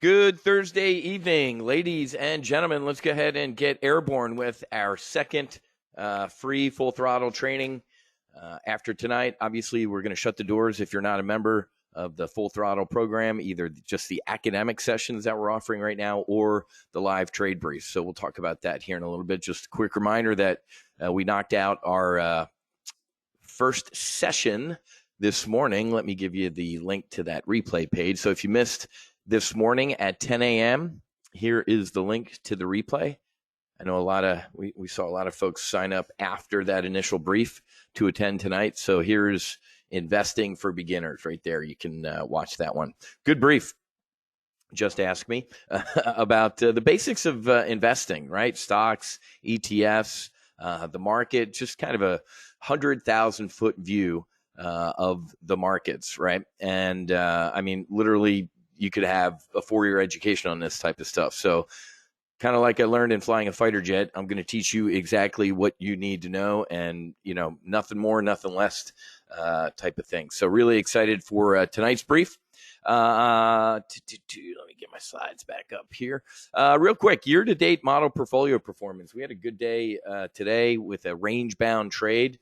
Good Thursday evening, ladies and gentlemen. Let's go ahead and get airborne with our second free full throttle training. After tonight, obviously, we're going to shut the doors if you're not a member of the full throttle program, either just the academic sessions that we're offering right now or the live trade briefs. So we'll talk about that here in a little bit. Just a quick reminder that we knocked out our first session this morning. Let me give you the link to that replay page. So if you missed this morning at 10 a.m., here is the link to the replay. I know we saw a lot of folks sign up after that initial brief to attend tonight. So here's Investing for Beginners right there. You can watch that one. Good brief. Just ask me about the basics of investing, right? Stocks, ETFs, the market, just kind of a 100,000-foot view of the markets, right? And I mean, literally, you could have a 4-year education on this type of stuff. So kind of like I learned in flying a fighter jet, I'm going to teach you exactly what you need to know and, nothing more, nothing less type of thing. So really excited for tonight's brief. Let me get my slides back up here. Real quick, year-to-date model portfolio performance. We had a good day today with a range-bound trade.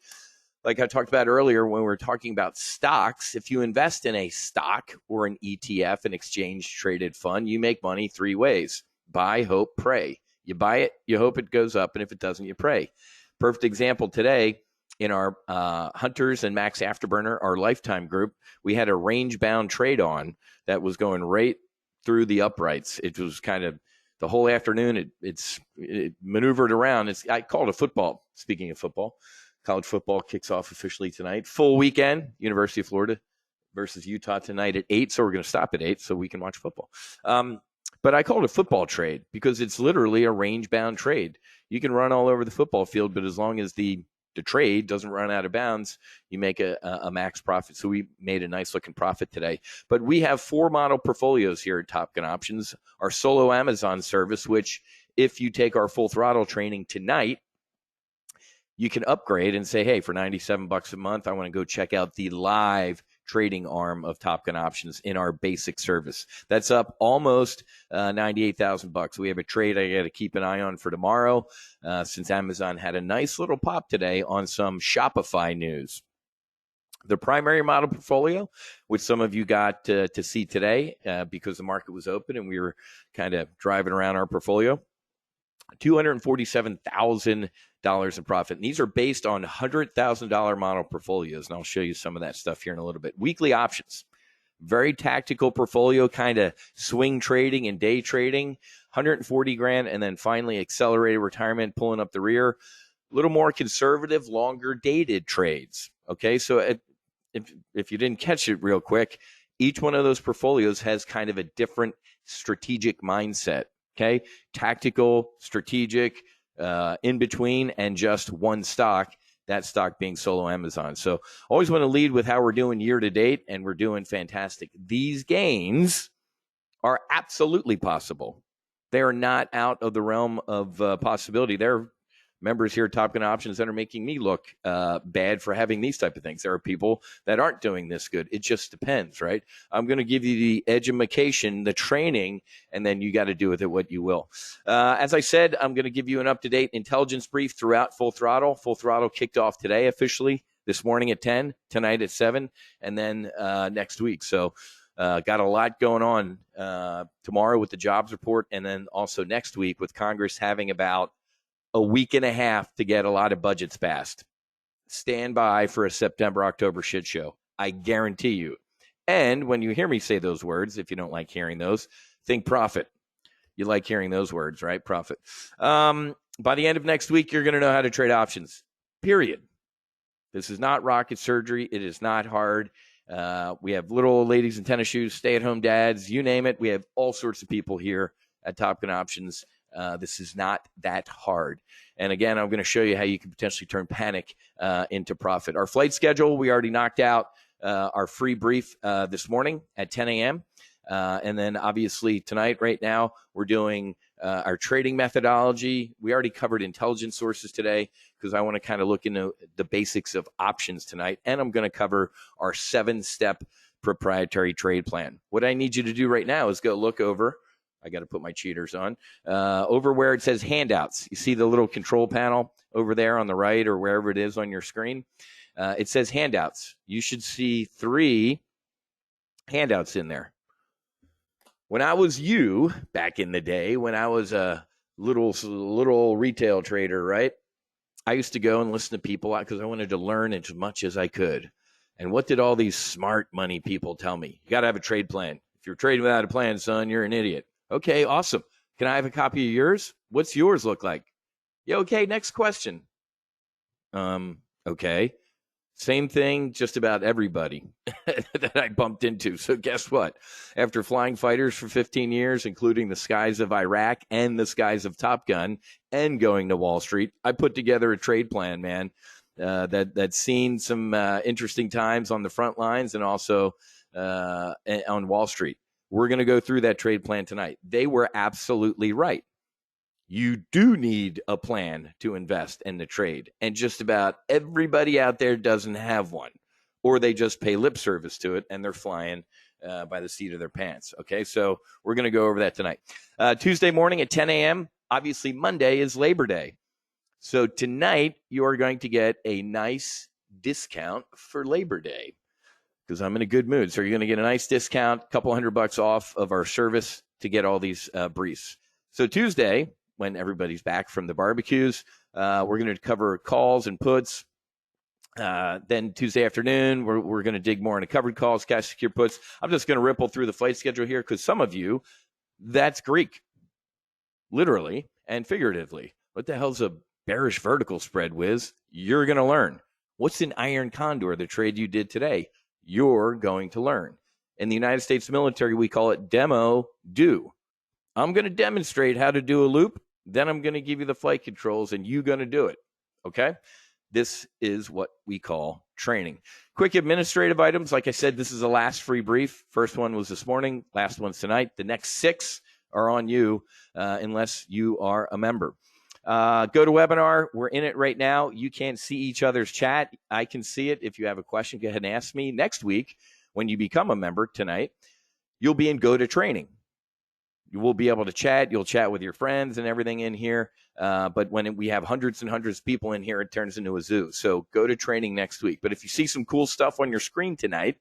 Like I talked about earlier when we were talking about stocks, if you invest in a stock or an ETF, an exchange-traded fund, you make money 3 ways. Buy, hope, pray. You buy it, you hope it goes up, and if it doesn't, you pray. Perfect example today in our Hunters and Max Afterburner, our lifetime group, we had a range-bound trade on that was going right through the uprights. It was kind of the whole afternoon. It maneuvered around. I call it a football. Speaking of football, college football kicks off officially tonight. Full weekend, University of Florida versus Utah tonight at 8. So we're going to stop at 8 so we can watch football. But I call it a football trade because it's literally a range-bound trade. You can run all over the football field, but as long as the trade doesn't run out of bounds, you make a max profit. So we made a nice-looking profit today. But we have 4 model portfolios here at Top Gun Options. Our solo Amazon service, which if you take our full throttle training tonight, you can upgrade and say, hey, for $97 a month, I want to go check out the live trading arm of Top Gun Options in our basic service. That's up almost $98,000. We have a trade I got to keep an eye on for tomorrow since Amazon had a nice little pop today on some Shopify news. The primary model portfolio, which some of you got to see today because the market was open and we were kind of driving around our portfolio, $247,000 in profit. And these are based on $100,000 model portfolios. And I'll show you some of that stuff here in a little bit. Weekly options, very tactical portfolio, kind of swing trading and day trading, 140 grand. And then finally accelerated retirement, pulling up the rear, a little more conservative, longer dated trades. Okay. So if you didn't catch it real quick, each one of those portfolios has kind of a different strategic mindset. Okay, tactical, strategic, in between, and just one stock, that stock being solo Amazon. So always want to lead with how we're doing year to date, and we're doing fantastic. These gains are absolutely possible. They are not out of the realm of possibility. They're members here at Top Gun Options that are making me look bad for having these type of things. There are people that aren't doing this good. It just depends, right? I'm going to give you the education, the training, and then you got to do with it what you will. As I said, I'm going to give you an up-to-date intelligence brief throughout Full Throttle. Full Throttle kicked off today officially, this morning at 10, tonight at 7, and then next week. So got a lot going on tomorrow with the jobs report, and then also next week with Congress having about a week and a half to get a lot of budgets passed. Stand by for a September, October shit show. I guarantee you. And when you hear me say those words, if you don't like hearing those, think profit. You like hearing those words, right? Profit. By the end of next week, you're going to know how to trade options, period. This is not rocket surgery. It is not hard. We have little old ladies in tennis shoes, stay-at-home dads, you name it. We have all sorts of people here at Top Gun Options. This is not that hard. And again, I'm going to show you how you can potentially turn panic into profit. Our flight schedule, we already knocked out our free brief this morning at 10 a.m. And then obviously tonight, right now, we're doing our trading methodology. We already covered intelligence sources today because I want to kind of look into the basics of options tonight. And I'm going to cover our 7-step proprietary trade plan. What I need you to do right now is go look over I got to put my cheaters on. Over where it says handouts, you see the little control panel over there on the right or wherever it is on your screen. It says handouts. You should see 3 handouts in there. When I was you back in the day, when I was a little retail trader, right? I used to go and listen to people because I wanted to learn as much as I could. And what did all these smart money people tell me? You got to have a trade plan. If you're trading without a plan, son, you're an idiot. Okay, awesome. Can I have a copy of yours? What's yours look like? Yeah, okay, next question. Okay. Same thing, just about everybody that I bumped into. So guess what? After flying fighters for 15 years, including the skies of Iraq and the skies of Top Gun, and going to Wall Street, I put together a trade plan, man, that's seen some interesting times on the front lines and also on Wall Street. We're going to go through that trade plan tonight. They were absolutely right. You do need a plan to invest in the trade. And just about everybody out there doesn't have one, or they just pay lip service to it and they're flying by the seat of their pants. Okay, so we're going to go over that tonight. Tuesday morning at 10 a.m., obviously Monday is Labor Day. So tonight you are going to get a nice discount for Labor Day because I'm in a good mood. So you're going to get a nice discount, a couple $100 off of our service to get all these briefs. So Tuesday, when everybody's back from the barbecues, we're going to cover calls and puts. Then Tuesday afternoon, we're going to dig more into covered calls, cash secure puts. I'm just going to ripple through the flight schedule here because some of you, that's Greek, literally and figuratively. What the hell's a bearish vertical spread, Wiz? You're going to learn. What's an iron condor, the trade you did today? You're going to learn. In the United States military, we call it demo do. I'm going to demonstrate how to do a loop. Then I'm going to give you the flight controls, and you're going to do it. Okay? This is what we call training. Quick administrative items. Like I said, this is the last free brief. First one was this morning. Last one's tonight. The next 6 are on you unless you are a member. Go to webinar. We're in it right now. You can't see each other's chat. I can see it. If you have a question, go ahead and ask me. Next week, when you become a member tonight, you'll be in Go to Training. You will be able to chat. You'll chat with your friends and everything in here. But when we have hundreds and hundreds of people in here, it turns into a zoo. So go to training next week. But if you see some cool stuff on your screen tonight,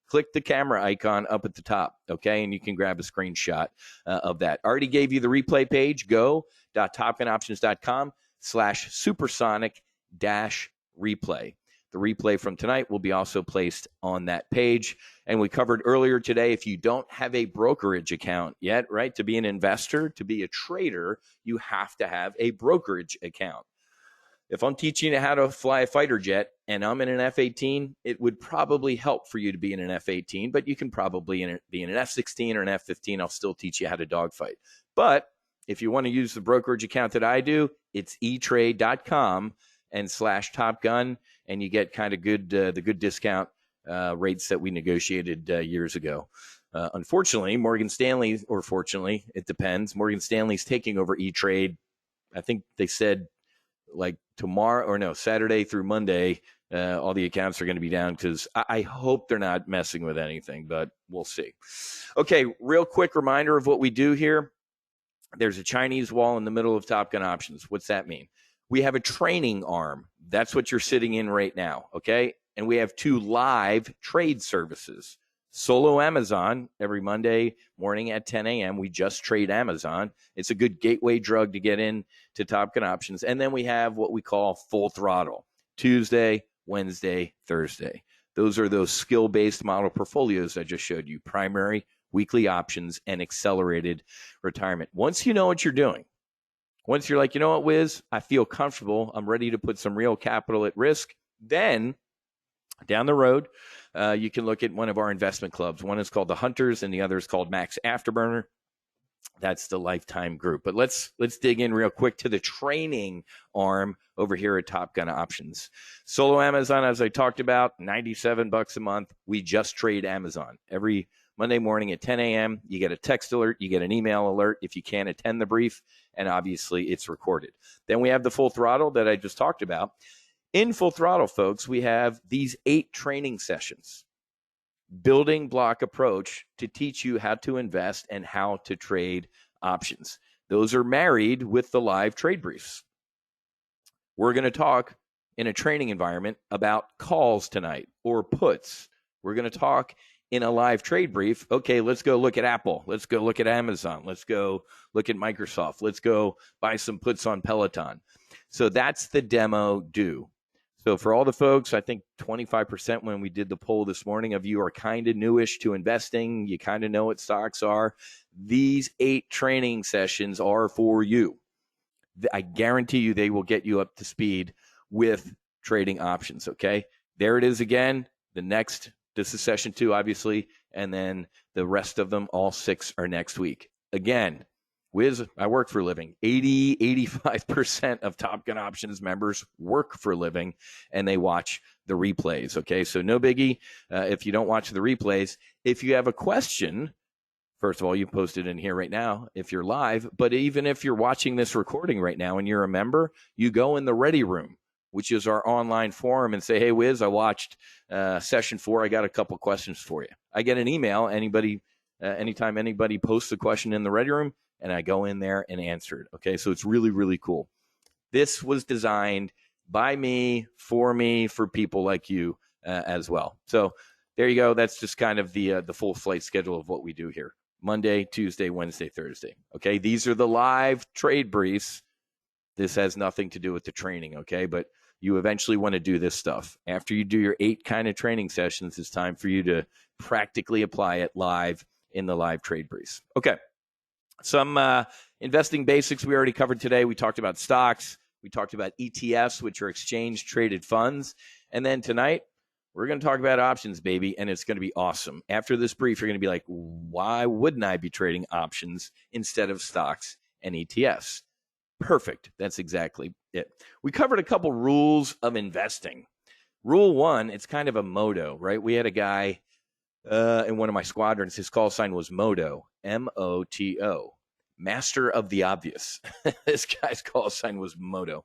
click the camera icon up at the top, okay? And you can grab a screenshot of that. Already gave you the replay page, go.topgunoptions.com/supersonic-replay. The replay from tonight will be also placed on that page. And we covered earlier today, if you don't have a brokerage account yet, right, to be an investor, to be a trader, you have to have a brokerage account. If I'm teaching you how to fly a fighter jet and I'm in an F-18, it would probably help for you to be in an F-18, but you can probably be in an F-16 or an F-15. I'll still teach you how to dogfight. But if you want to use the brokerage account that I do, it's etrade.com and /TopGun, and you get kind of good the good discount rates that we negotiated years ago. Unfortunately, Morgan Stanley, or fortunately, it depends. Morgan Stanley's taking over E-Trade. I think they said like tomorrow, or no, Saturday through Monday, all the accounts are going to be down because I hope they're not messing with anything, but we'll see. Okay, real quick reminder of what we do here. There's a Chinese wall in the middle of Top Gun Options. What's that mean? We have a training arm. That's what you're sitting in right now, okay? And we have 2 live trade services. Solo Amazon every Monday morning at 10 a.m. We just trade Amazon. It's a good gateway drug to get in to Top Gun Options. And then we have what we call Full Throttle, Tuesday, Wednesday, Thursday. Those are those skill-based model portfolios I just showed you, primary, weekly options, and accelerated retirement. Once you know what you're doing, once you're like, you know what, Wiz, I feel comfortable, I'm ready to put some real capital at risk, then down the road, you can look at one of our investment clubs. One is called the Hunters and the other is called Max Afterburner. That's the lifetime group. But let's dig in real quick to the training arm over here at Top Gun Options. Solo Amazon, as I talked about, $97 a month. We just trade Amazon. Every Monday morning at 10 a.m., you get a text alert, you get an email alert if you can't attend the brief, and obviously it's recorded. Then we have the Full Throttle that I just talked about. In Full Throttle, folks, we have these 8 training sessions, building block approach to teach you how to invest and how to trade options. Those are married with the live trade briefs. We're going to talk in a training environment about calls tonight or puts. We're going to talk in a live trade brief. Okay, let's go look at Apple. Let's go look at Amazon. Let's go look at Microsoft. Let's go buy some puts on Peloton. So that's the demo do. So for all the folks, I think 25% when we did the poll this morning of you are kind of newish to investing. You kind of know what stocks are. These 8 training sessions are for you. I guarantee you they will get you up to speed with trading options, okay? There it is again. This is session 2, obviously, and then the rest of them, all 6 are next week. Again, Wiz, I work for a living. 85% of Top Gun Options members work for a living, and they watch the replays, okay? So no biggie if you don't watch the replays. If you have a question, first of all, you post it in here right now if you're live, but even if you're watching this recording right now and you're a member, you go in the Ready Room, which is our online forum, and say, hey, Wiz, I watched session 4. I got a couple questions for you. I get an email, anytime anybody posts a question in the Ready Room, and I go in there and answer it. Okay, so it's really, really cool. This was designed by me, for people like you as well. So there you go. That's just kind of the full flight schedule of what we do here. Monday, Tuesday, Wednesday, Thursday. Okay, these are the live trade briefs. This has nothing to do with the training, okay? But you eventually want to do this stuff. After you do your 8 kind of training sessions, it's time for you to practically apply it live in the live trade briefs. Okay, some investing basics we already covered today. We talked about stocks. We talked about ETFs, which are exchange-traded funds. And then tonight, we're going to talk about options, baby, and it's going to be awesome. After this brief, you're going to be like, why wouldn't I be trading options instead of stocks and ETFs? Perfect. That's exactly it. We covered a couple rules of investing. Rule 1, it's kind of a motto, right? We had a guy in one of my squadrons. His call sign was Moto, M-O-T-O, master of the obvious. This guy's call sign was Moto.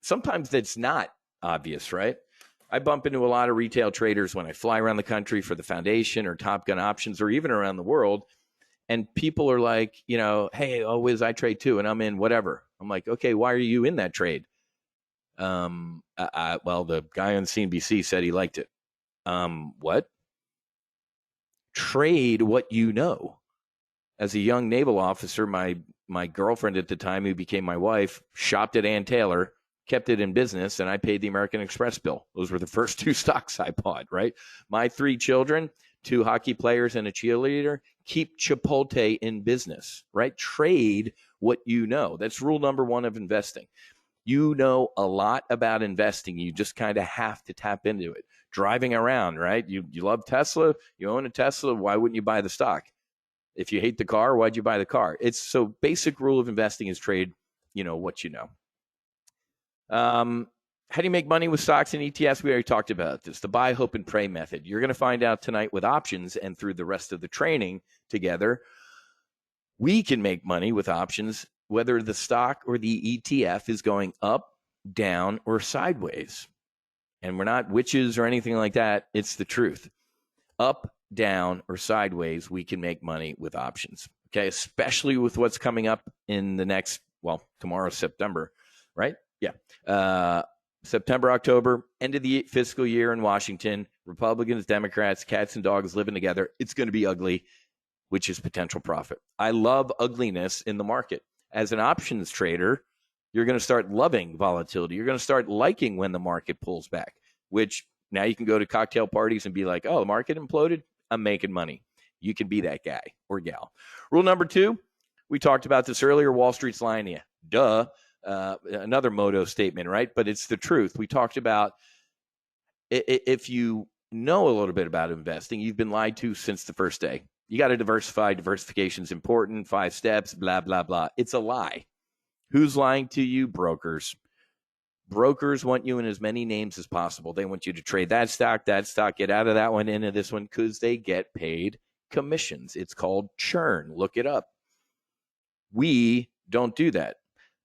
Sometimes that's not obvious, right? I bump into a lot of retail traders when I fly around the country for the foundation or Top Gun Options or even around the world. And people are like, hey, Wiz, I trade too, and I'm in whatever. I'm like, okay, why are you in that trade? Well, the guy on CNBC said he liked it. What? Trade what you know. As a young naval officer, my girlfriend at the time, who became my wife, shopped at Ann Taylor, kept it in business, and I paid the American Express bill. Those were the first 2 stocks I bought, right? My 3 children, 2 hockey players and a cheerleader, keep Chipotle in business, right? Trade what you know. That's rule number 1 of investing. You know a lot about investing. You just kind of have to tap into it. Driving around, right? You love Tesla. You own a Tesla. Why wouldn't you buy the stock? If you hate the car, why'd you buy the car? It's so basic rule of investing is trade, what you know. How do you make money with stocks and ETFs? We already talked about this, the buy, hope, and pray method. You're going to find out tonight with options and through the rest of the training together. We can make money with options, whether the stock or the ETF is going up, down, or sideways. And we're not witches or anything like that. It's the truth. Up, down, or sideways, we can make money with options. Okay, especially with what's coming up in the next, tomorrow's September, right? Yeah. September, October, end of the fiscal year in Washington, Republicans, Democrats, cats and dogs living together. It's going to be ugly, which is potential profit. I love ugliness in the market. As an options trader, you're going to start loving volatility. You're going to start liking when the market pulls back, which now you can go to cocktail parties and be like, oh, the market imploded. I'm making money. You can be that guy or gal. Rule number 2, we talked about this earlier. Wall Street's lying to you. Duh. Another Moto statement, right? But it's the truth. We talked about if you know a little bit about investing, you've been lied to since the first day. You got to diversify. Diversification is important. 5 steps, blah, blah, blah. It's a lie. Who's lying to you? Brokers. Brokers want you in as many names as possible. They want you to trade that stock, get out of that one, into this one, because they get paid commissions. It's called churn. Look it up. We don't do that.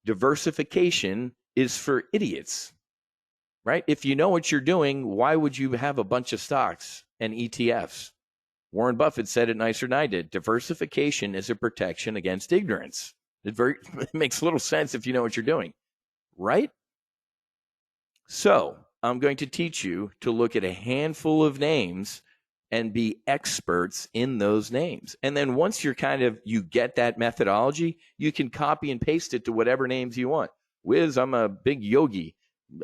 Diversification is for idiots, right? If you know what you're doing, why would you have a bunch of stocks and ETFs? Warren Buffett said it nicer than I did. Diversification is a protection against ignorance. It makes little sense if you know what you're doing, right? So I'm going to teach you to look at a handful of names and be experts in those names. And then once you get that methodology, you can copy and paste it to whatever names you want. Wiz, I'm a big yogi.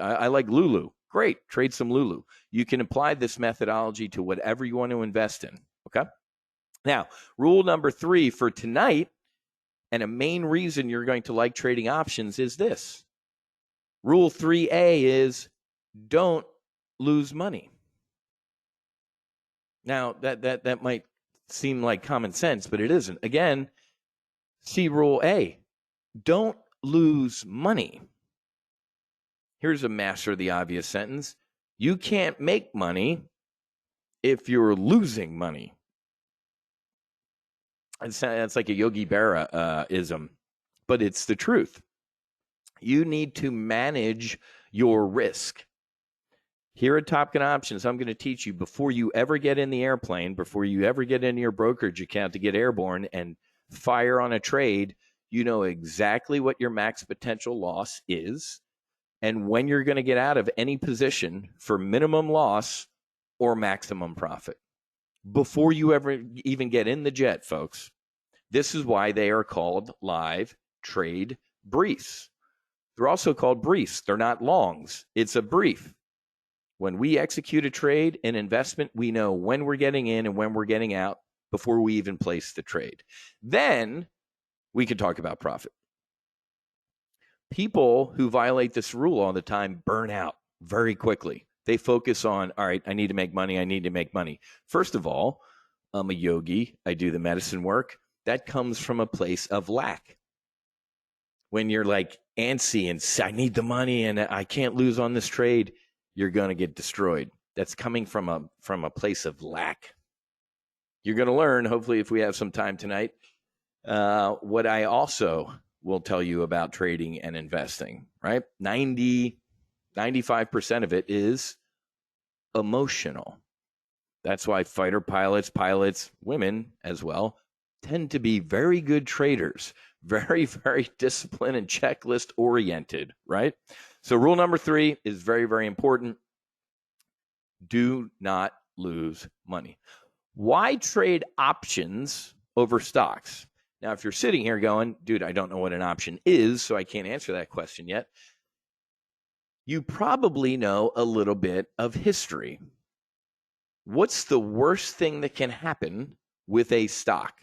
I like Lulu. Great, trade some Lulu. You can apply this methodology to whatever you want to invest in, okay? Now, rule number 3 for tonight, and a main reason you're going to like trading options is this. Rule 3A is don't lose money. Now, that might seem like common sense, but it isn't. Again, see Rule A. Don't lose money. Here's a master of the obvious sentence. You can't make money if you're losing money. That's like a Yogi Berra-ism, but it's the truth. You need to manage your risk. Here at TOPGUN Options, I'm going to teach you before you ever get in the airplane, before you ever get into your brokerage account to get airborne and fire on a trade, you know exactly what your max potential loss is and when you're going to get out of any position for minimum loss or maximum profit before you ever even get in the jet, folks. This is why they are called live trade briefs. They're also called briefs. They're not longs. It's a brief. When we execute a trade, an investment, we know when we're getting in and when we're getting out before we even place the trade. Then we can talk about profit. People who violate this rule all the time burn out very quickly. They focus on, all right, I need to make money. I need to make money. First of all, I'm a yogi. I do the medicine work. That comes from a place of lack. When you're like antsy and I need the money and I can't lose on this trade, you're going to get destroyed. That's coming from a place of lack. You're going to learn, hopefully, if we have some time tonight, what I also will tell you about trading and investing, right? 95% of it is emotional. That's why fighter pilots, women as well, tend to be very good traders, very, very disciplined and checklist oriented, right? So rule number 3 is very, very important. Do not lose money. Why trade options over stocks? Now, if you're sitting here going, dude, I don't know what an option is, so I can't answer that question yet. You probably know a little bit of history. What's the worst thing that can happen with a stock?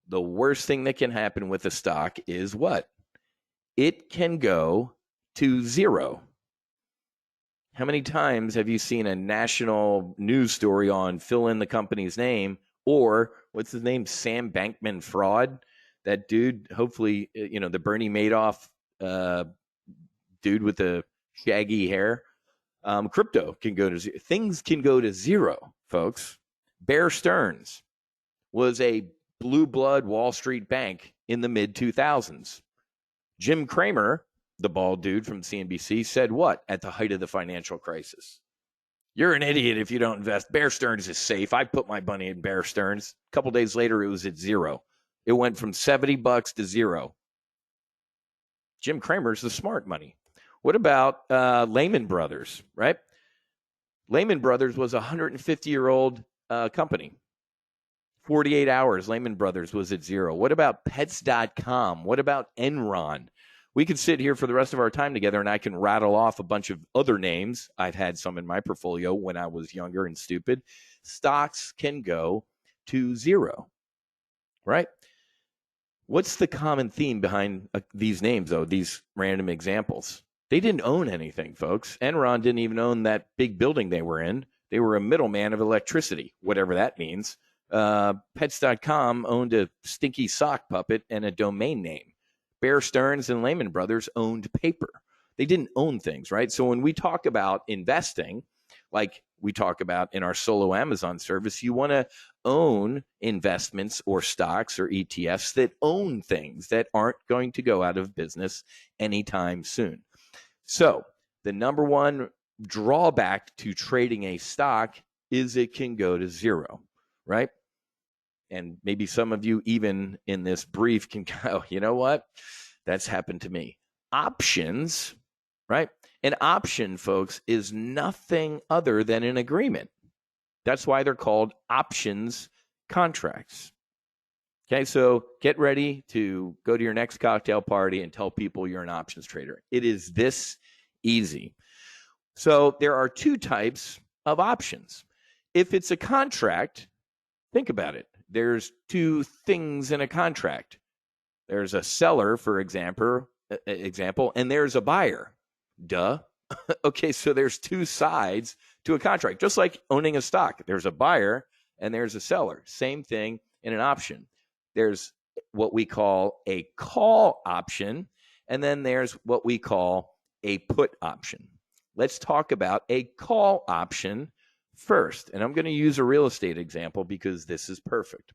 The worst thing that can happen with a stock is what? It can go to zero. How many times have you seen a national news story on fill in the company's name, or what's his name, Sam Bankman Fraud? That dude, hopefully, the Bernie Madoff dude with the shaggy hair. Crypto can go to zero. Things can go to zero, folks. Bear Stearns was a blue blood Wall Street bank in the mid 2000s. Jim Cramer, the bald dude from CNBC, said what at the height of the financial crisis? You're an idiot if you don't invest. Bear Stearns is safe. I put my money in Bear Stearns. A couple days later, it was at zero. It went from $70 to zero. Jim Cramer's the smart money. What about Lehman Brothers, right? Lehman Brothers was a 150-year-old company. 48 hours, Lehman Brothers was at zero. What about Pets.com? What about Enron? We could sit here for the rest of our time together and I can rattle off a bunch of other names. I've had some in my portfolio when I was younger and stupid. Stocks can go to zero, right? What's the common theme behind these names, though, these random examples? They didn't own anything, folks. Enron didn't even own that big building they were in. They were a middleman of electricity, whatever that means. Pets.com owned a stinky sock puppet and a domain name. Bear Stearns and Lehman Brothers owned paper. They didn't own things, right? So when we talk about investing, like we talk about in our solo Amazon service, you want to own investments or stocks or ETFs that own things that aren't going to go out of business anytime soon. So the number one drawback to trading a stock is it can go to zero, right? And maybe some of you, even in this brief, can go, you know what? That's happened to me. Options, right? An option, folks, is nothing other than an agreement. That's why they're called options contracts. Okay, so get ready to go to your next cocktail party and tell people you're an options trader. It is this easy. So there are two types of options. If it's a contract, think about it. There's two things in a contract. There's a seller, for example, and there's a buyer. Duh. Okay, so there's two sides to a contract, just like owning a stock. There's a buyer and there's a seller. Same thing in an option. There's what we call a call option, and then there's what we call a put option. Let's talk about a call option first. And I'm going to use a real estate example because this is perfect.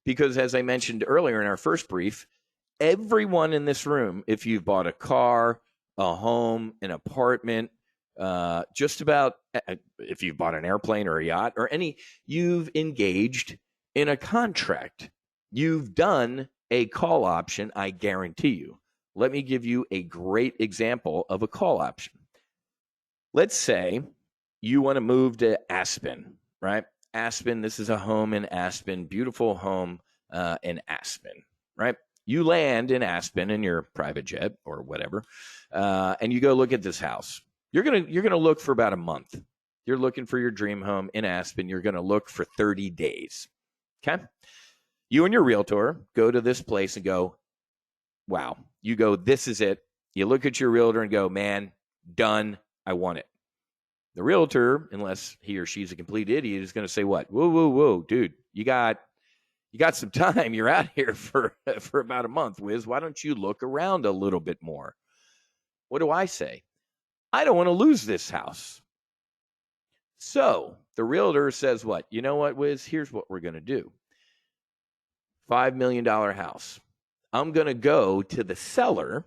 Because as I mentioned earlier in our first brief, everyone in this room, if you've bought a car, a home, an apartment, just about if you've bought an airplane or a yacht or any, you've engaged in a contract. You've done a call option, I guarantee you. Let me give you a great example of a call option. Let's say you want to move to Aspen, right? Aspen, this is a home in Aspen, beautiful home in Aspen, right? You land in Aspen in your private jet or whatever, and you go look at this house. You're gonna look for about a month. You're looking for your dream home in Aspen. You're gonna look for 30 days. Okay? You and your realtor go to this place and go, wow. You go, this is it. You look at your realtor and go, man, done. I want it. The realtor, unless he or she's a complete idiot, is going to say what? Whoa, whoa, whoa, dude, you got some time. You're out here for about a month, Wiz. Why don't you look around a little bit more? What do I say? I don't want to lose this house. So the realtor says what? You know what, Wiz? Here's what we're going to do. $5 million house. I'm going to go to the seller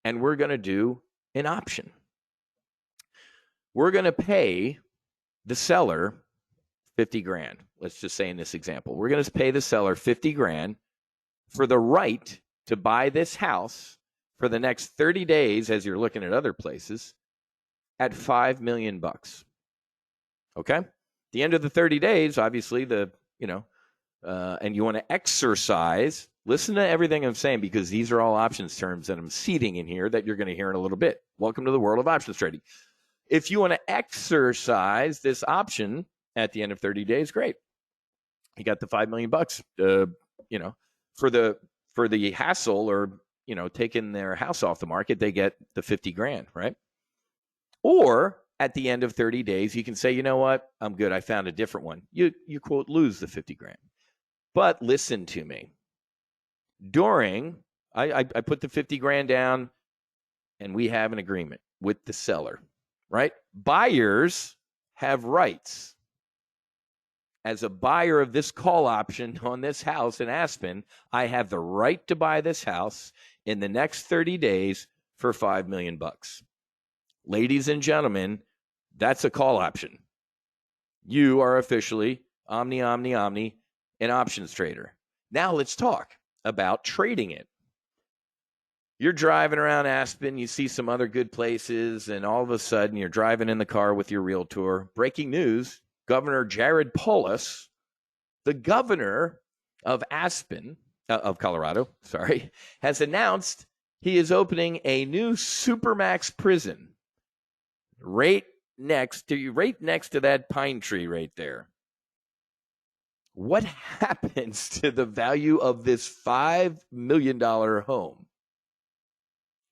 and we're going to do an option. We're going to pay the seller 50 grand. Let's just say in this example, we're going to pay the seller 50 grand for the right to buy this house for the next 30 days as you're looking at other places at $5 million. Okay? At the end of the 30 days, obviously and you want to exercise, listen to everything I'm saying because these are all options terms that I'm seeding in here that you're going to hear in a little bit. Welcome to the world of options trading. If you want to exercise this option at the end of 30 days, great. You got the $5 million, for the hassle or, taking their house off the market, they get the 50 grand, right? Or at the end of 30 days, you can say, you know what? I'm good. I found a different one. You quote, lose the 50 grand. But listen to me. I put the 50 grand down and we have an agreement with the seller. Right? Buyers have rights. As a buyer of this call option on this house in Aspen, I have the right to buy this house in the next 30 days for $5 million. Ladies and gentlemen, that's a call option. You are officially an options trader. Now let's talk about trading it. You're driving around Aspen, you see some other good places, and all of a sudden you're driving in the car with your realtor. Breaking news, Governor Jared Polis, the governor of Colorado, has announced he is opening a new Supermax prison right next to that pine tree right there. What happens to the value of this $5 million home?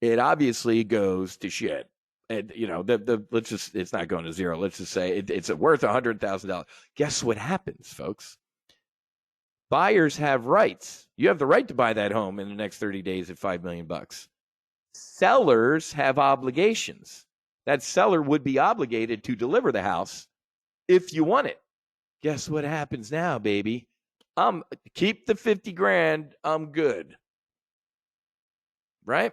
It obviously goes to shit. And, it's not going to zero. Let's just say it's worth $100,000. Guess what happens, folks? Buyers have rights. You have the right to buy that home in the next 30 days at $5 million. Sellers have obligations. That seller would be obligated to deliver the house if you want it. Guess what happens now, baby? Keep the 50 grand. I'm good. Right?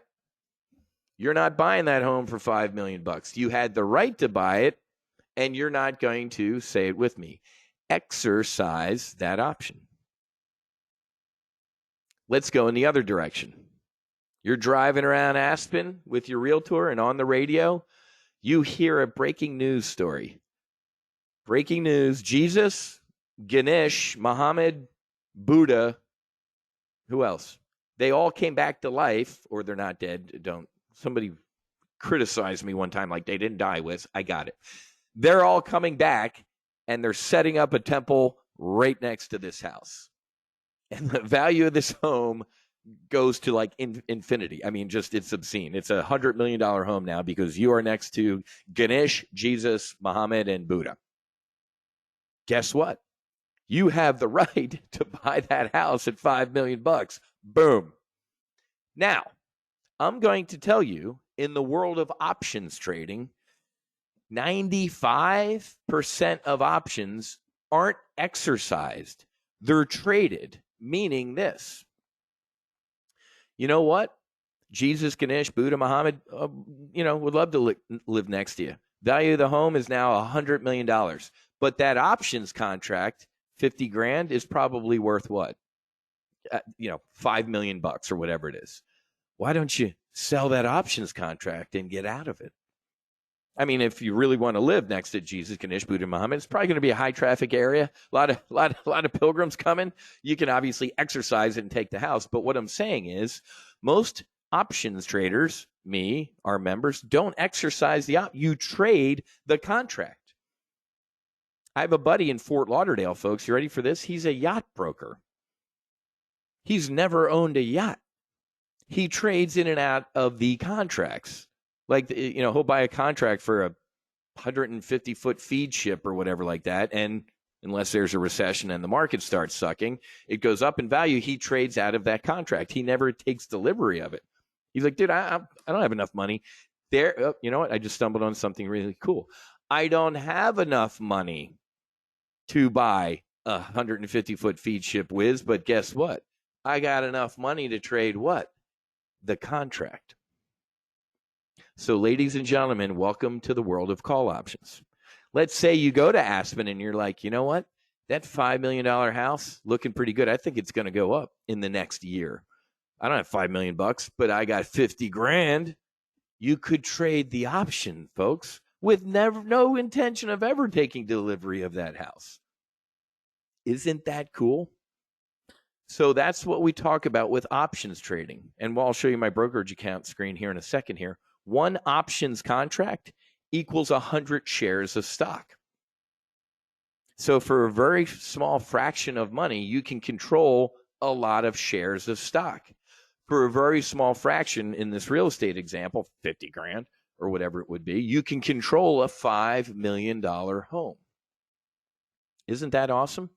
You're not buying that home for $5 million. You had the right to buy it, and you're not going to, say it with me, exercise that option. Let's go in the other direction. You're driving around Aspen with your realtor, and on the radio, you hear a breaking news story. Breaking news: Jesus, Ganesh, Muhammad, Buddha, who else? They all came back to life, or they're not dead. Somebody criticized me one time like they didn't die. I got it. They're all coming back, and they're setting up a temple right next to this house. And the value of this home goes to like infinity. I mean, just it's obscene. It's $100 million home now because you are next to Ganesh, Jesus, Muhammad, and Buddha. Guess what? You have the right to buy that house at $5 million. Boom. Now, I'm going to tell you, in the world of options trading, 95% of options aren't exercised. They're traded, meaning this. You know what? Jesus, Ganesh, Buddha, Muhammad, would love to live next to you. Value of the home is now $100 million. But that options contract, 50 grand, is probably worth what? $5 million or whatever it is. Why don't you sell that options contract and get out of it? I mean, if you really want to live next to Jesus, Ganesh, Buddha, Muhammad, it's probably going to be a high traffic area. A lot of pilgrims coming. You can obviously exercise it and take the house. But what I'm saying is, most options traders, our members, don't exercise you trade the contract. I have a buddy in Fort Lauderdale, folks. You ready for this? He's a yacht broker. He's never owned a yacht. He trades in and out of the contracts. Like, he'll buy a contract for a 150-foot feed ship or whatever like that. And unless there's a recession and the market starts sucking, it goes up in value. He trades out of that contract. He never takes delivery of it. He's like, dude, I don't have enough money. You know what? I just stumbled on something really cool. I don't have enough money to buy a 150-foot feed ship whiz, but guess what? I got enough money to trade what? The contract. So, ladies and gentlemen, welcome to the world of call options. Let's say you go to Aspen and you're like, you know what? That $5 million house looking pretty good. I think it's going to go up in the next year. I don't have $5 million, but I got 50 grand. You could trade the option, folks, with no intention of ever taking delivery of that house. Isn't that cool? So that's what we talk about with options trading. And I'll show you my brokerage account screen here in a second here. One options contract equals 100 shares of stock. So for a very small fraction of money, you can control a lot of shares of stock. For a very small fraction, in this real estate example, 50 grand or whatever it would be, you can control a $5 million home. Isn't that awesome?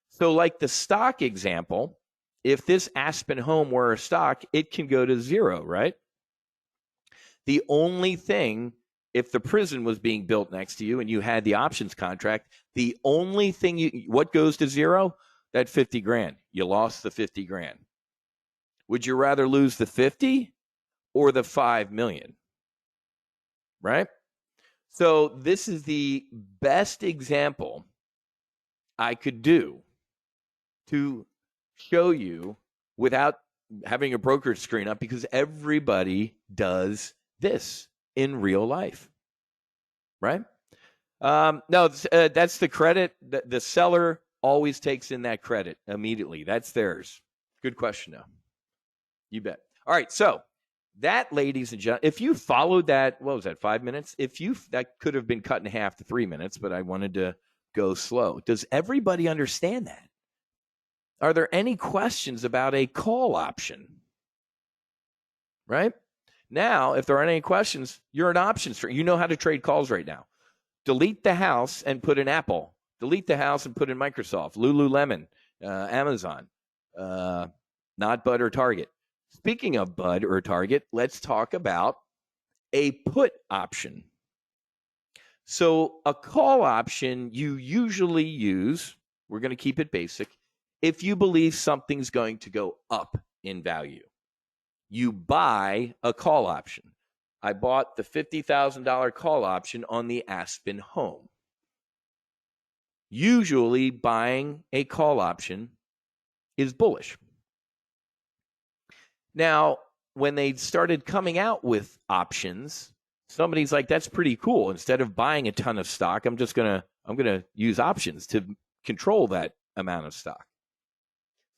So like the stock example, if this Aspen home were a stock, it can go to zero, right? The only thing, if the prison was being built next to you and you had the options contract, the only thing what goes to zero? That 50 grand. You lost the 50 grand. Would you rather lose the 50 or the 5 million? Right? So this is the best example I could do to show you without having a brokerage screen up, because everybody does this in real life, right? No, that's the credit. The seller always takes in that credit immediately. That's theirs. Good question, though. You bet. All right, so that, ladies and gentlemen, if you followed that, what was that, 5 minutes? That could have been cut in half to 3 minutes, but I wanted to go slow. Does everybody understand that? Are there any questions about a call option? Right? Now, if there aren't any questions, you're an options trader. You know how to trade calls right now. Delete the house and put in Apple. Delete the house and put in Microsoft, Lululemon, Amazon, not Bud or Target. Speaking of Bud or Target, let's talk about a put option. So a call option you usually use, we're going to keep it basic, if you believe something's going to go up in value. You buy a call option. I bought the $50,000 call option on the Aspen home. usually buying a call option is bullish. Now, when they started coming out with options, somebody's like, that's pretty cool. Instead of buying a ton of stock, I'm going to use options to control that amount of stock.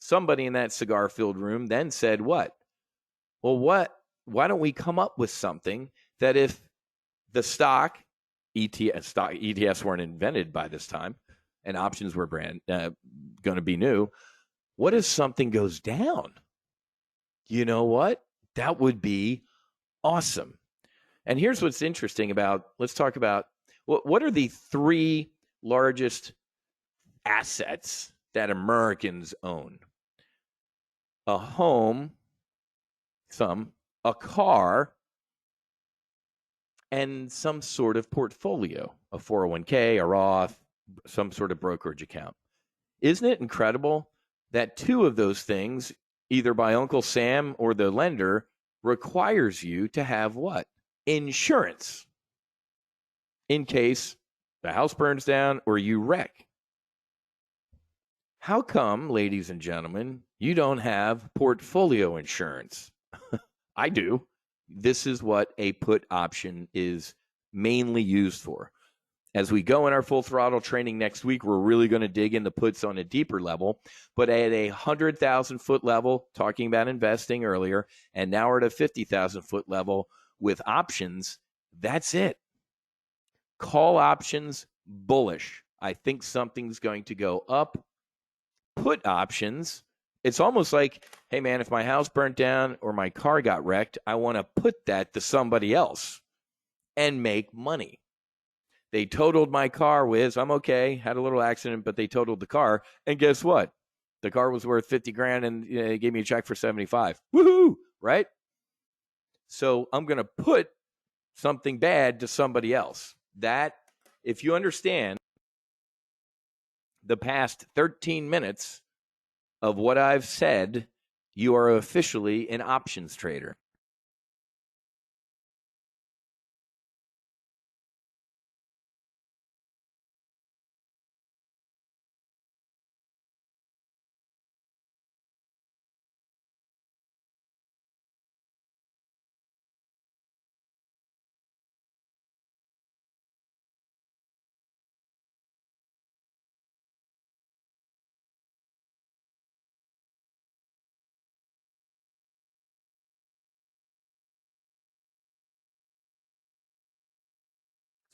Somebody in that cigar-filled room then said, what? Well, why don't we come up with something that if the ETFs weren't invented by this time, and options were going to be new. What if something goes down? You know what? That would be awesome. And here's what's interesting let's talk about what are the three largest assets that Americans own? A home, a car, and some sort of portfolio, a 401k, a Roth, some sort of brokerage account. Isn't it incredible that two of those things, either by Uncle Sam or the lender, requires you to have what? Insurance. In case the house burns down or you wreck. How come, ladies and gentlemen, you don't have portfolio insurance? I do. This is what a put option is mainly used for. As we go in our full throttle training next week, we're really going to dig into puts on a deeper level. But at a 100,000 foot level, talking about investing earlier, and now we're at a 50,000 foot level with options, that's it. Call options, bullish. I think something's going to go up. Put options, it's almost like, hey, man, if my house burnt down or my car got wrecked, I want to put that to somebody else and make money. They totaled my car, Wiz. I'm okay. Had a little accident, but they totaled the car. And guess what? The car was worth 50 grand and they gave me a check for 75. Woohoo! Right? So I'm going to put something bad to somebody else. That, if you understand the past 13 minutes of what I've said, you are officially an options trader.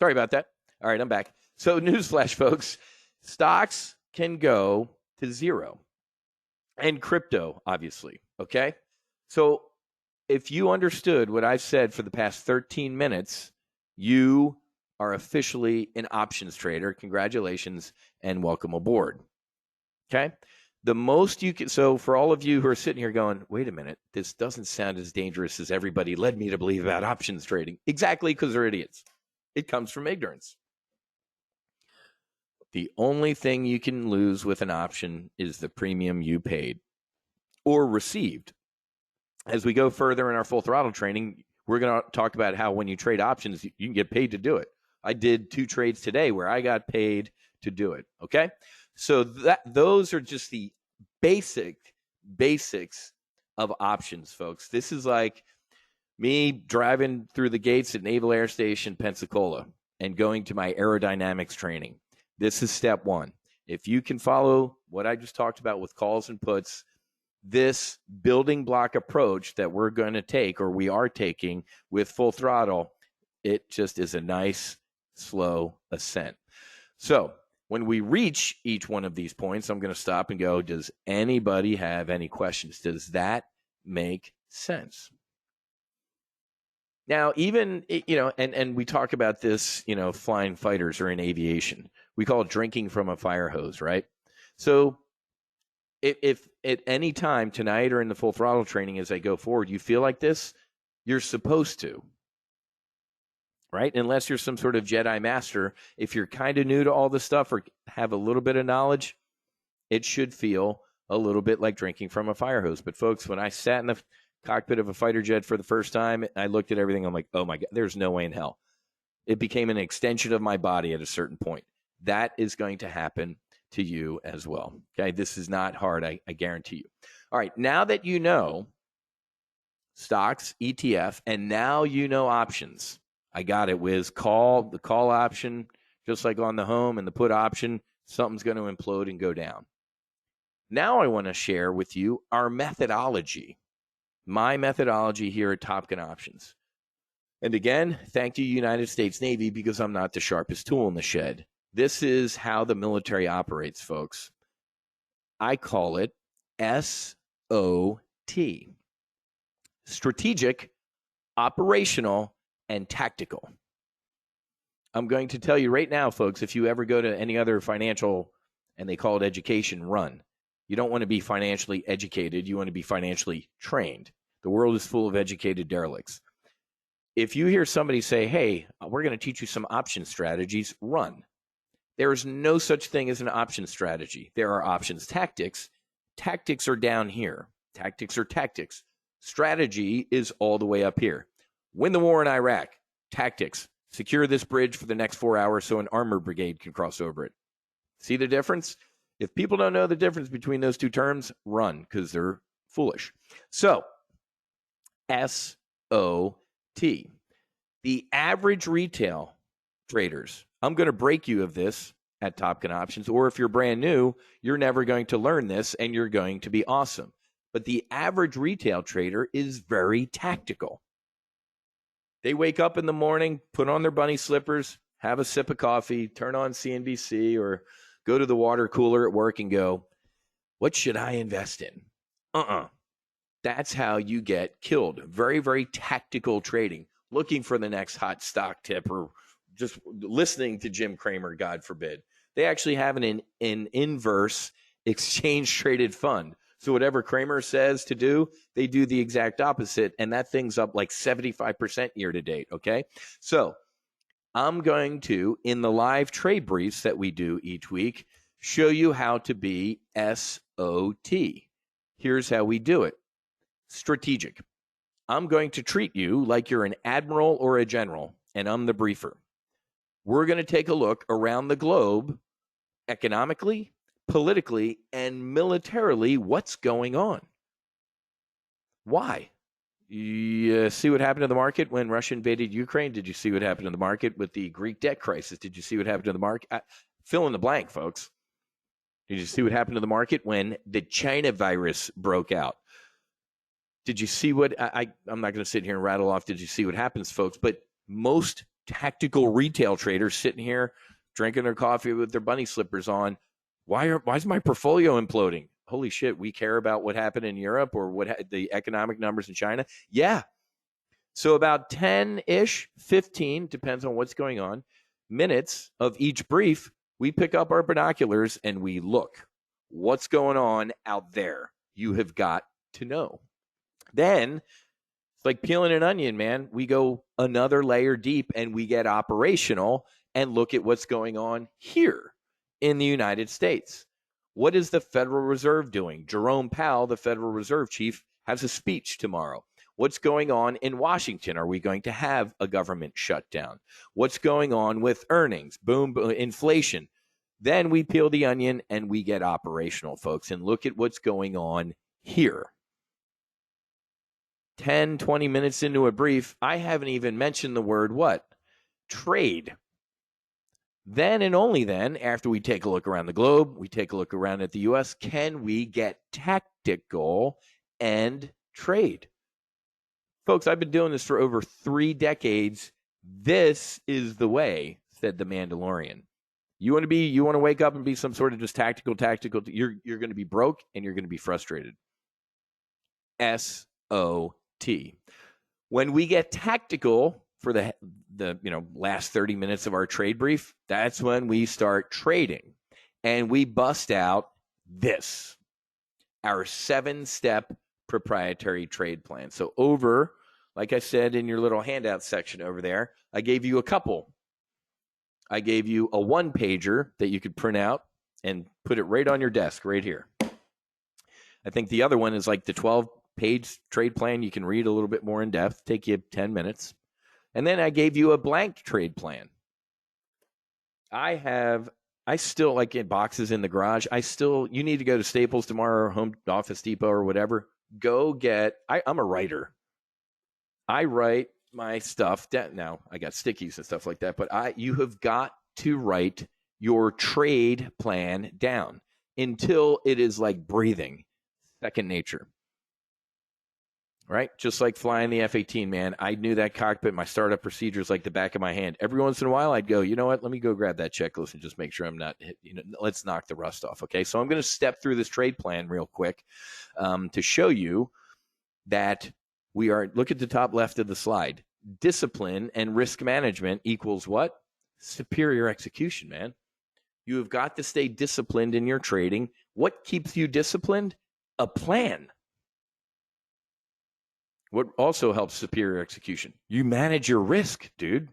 Sorry about that. All right, I'm back. So newsflash, folks, stocks can go to zero. And crypto, obviously, okay? So if you understood what I've said for the past 13 minutes, you are officially an options trader. Congratulations and welcome aboard, okay? The most you can, so for all of you who are sitting here going, wait a minute, this doesn't sound as dangerous as everybody led me to believe about options trading. Exactly, because they're idiots. It comes from ignorance. The only thing you can lose with an option is the premium you paid or received. As we go further in our full throttle training, we're going to talk about how when you trade options, you can get paid to do it. I did 2 trades today where I got paid to do it, okay? So those are just the basics of options, folks. This is like me driving through the gates at Naval Air Station, Pensacola, and going to my aerodynamics training. This is step 1. If you can follow what I just talked about with calls and puts, this building block approach that we're going to take, or we are taking with full throttle, it just is a nice, slow ascent. So when we reach each one of these points, I'm going to stop and go, does anybody have any questions? Does that make sense? Now, even, and we talk about this, flying fighters or in aviation. We call it drinking from a fire hose, right? So if at any time tonight or in the full throttle training as I go forward, you feel like this, you're supposed to, right? Unless you're some sort of Jedi master. If you're kind of new to all this stuff or have a little bit of knowledge, it should feel a little bit like drinking from a fire hose. But folks, when I sat in the cockpit of a fighter jet for the first time, I looked at everything. I'm like, oh my God, there's no way in hell. It became an extension of my body at a certain point. that is going to happen to you as well. Okay, this is not hard, I guarantee you. All right, now that you know stocks, ETF, and now you know options. I got it, Wiz. The call option, just like on the home, and the put option, something's going to implode and go down. Now I want to share with you our methodology, my methodology here at TOPGUN Options. And again, thank you, United States Navy, because I'm not the sharpest tool in the shed. This is how the military operates, folks. I call it SOT. Strategic, operational, and tactical. I'm going to tell you right now, folks, if you ever go to any other financial, and they call it education, run, you don't want to be financially educated. You want to be financially trained. The world is full of educated derelicts. If you hear somebody say, hey, we're going to teach you some option strategies, run. There is no such thing as an option strategy. There are options tactics. Tactics are down here. Tactics are tactics. Strategy is all the way up here. Win the war in Iraq. Tactics. Secure this bridge for the next 4 hours so an armor brigade can cross over it. See the difference? If people don't know the difference between those two terms, run, because they're foolish. So, SOT. The average retail traders, I'm going to break you of this at TOPGUN Options, or if you're brand new, you're never going to learn this and you're going to be awesome. But the average retail trader is very tactical. They wake up in the morning, put on their bunny slippers, have a sip of coffee, turn on CNBC, or go to the water cooler at work and go, what should I invest in? That's how you get killed. Very, very tactical trading, looking for the next hot stock tip or just listening to Jim Cramer, God forbid. They actually have an inverse exchange traded fund. So whatever Cramer says to do, they do the exact opposite. And that thing's up like 75% year to date. Okay. So I'm going to, in the live trade briefs that we do each week, show you how to be SOT. Here's how we do it. Strategic. I'm going to treat you like you're an admiral or a general, and I'm the briefer. We're going to take a look around the globe, economically, politically, and militarily, what's going on. Why? You see what happened to the market when Russia invaded Ukraine? Did you see what happened to the market with the Greek debt crisis? Did you see what happened to the market? Fill in the blank, folks. Did you see what happened to the market when the China virus broke out? Did you see what I'm not going to sit here and rattle off? Did you see what happens, folks? But most tactical retail traders sitting here drinking their coffee with their bunny slippers on. Why is my portfolio imploding? Holy shit, we care about what happened in Europe or the economic numbers in China? Yeah. So about 10-ish, 15, depends on what's going on, minutes of each brief, we pick up our binoculars and we look. What's going on out there? You have got to know. Then it's like peeling an onion, man. We go another layer deep and we get operational and look at what's going on here in the United States. What is the Federal Reserve doing? Jerome Powell, the Federal Reserve chief, has a speech tomorrow. What's going on in Washington? Are we going to have a government shutdown? What's going on with earnings? Boom, inflation. Then we peel the onion and we get operational, folks, and look at what's going on here. 10, 20 minutes into a brief, I haven't even mentioned the word what? Trade. Then and only then, after we take a look around the globe, we take a look around at the U.S., can we get tactical and trade? Folks, I've been doing this for over 3 decades. This is the way, said the Mandalorian. You want to wake up and be some sort of just tactical, you're going to be broke and you're going to be frustrated. SOT. When we get tactical for the last 30 minutes of our trade brief, that's when we start trading and we bust out this, our 7-step proprietary trade plan. So over, like I said in your little handout section over there, I gave you a couple. I gave you a 1-pager that you could print out and put it right on your desk right here. I think the other one is like the 12-page trade plan. You can read a little bit more in depth, take you 10 minutes. And then I gave you a blank trade plan. I have I still like in boxes in the garage. You need to go to Staples tomorrow or Home Office Depot or whatever. Go get, I'm a writer. I write my stuff down. Now I got stickies and stuff like that, but you have got to write your trade plan down until it is like breathing, second nature. Right? Just like flying the F-18, man. I knew that cockpit, my startup procedures like the back of my hand. Every once in a while, I'd go, you know what? Let me go grab that checklist and just make sure I'm not, let's knock the rust off. Okay. So I'm going to step through this trade plan real quick to show you that look at the top left of the slide. Discipline and risk management equals what? Superior execution, man. You have got to stay disciplined in your trading. What keeps you disciplined? A plan. What also helps superior execution? You manage your risk, dude.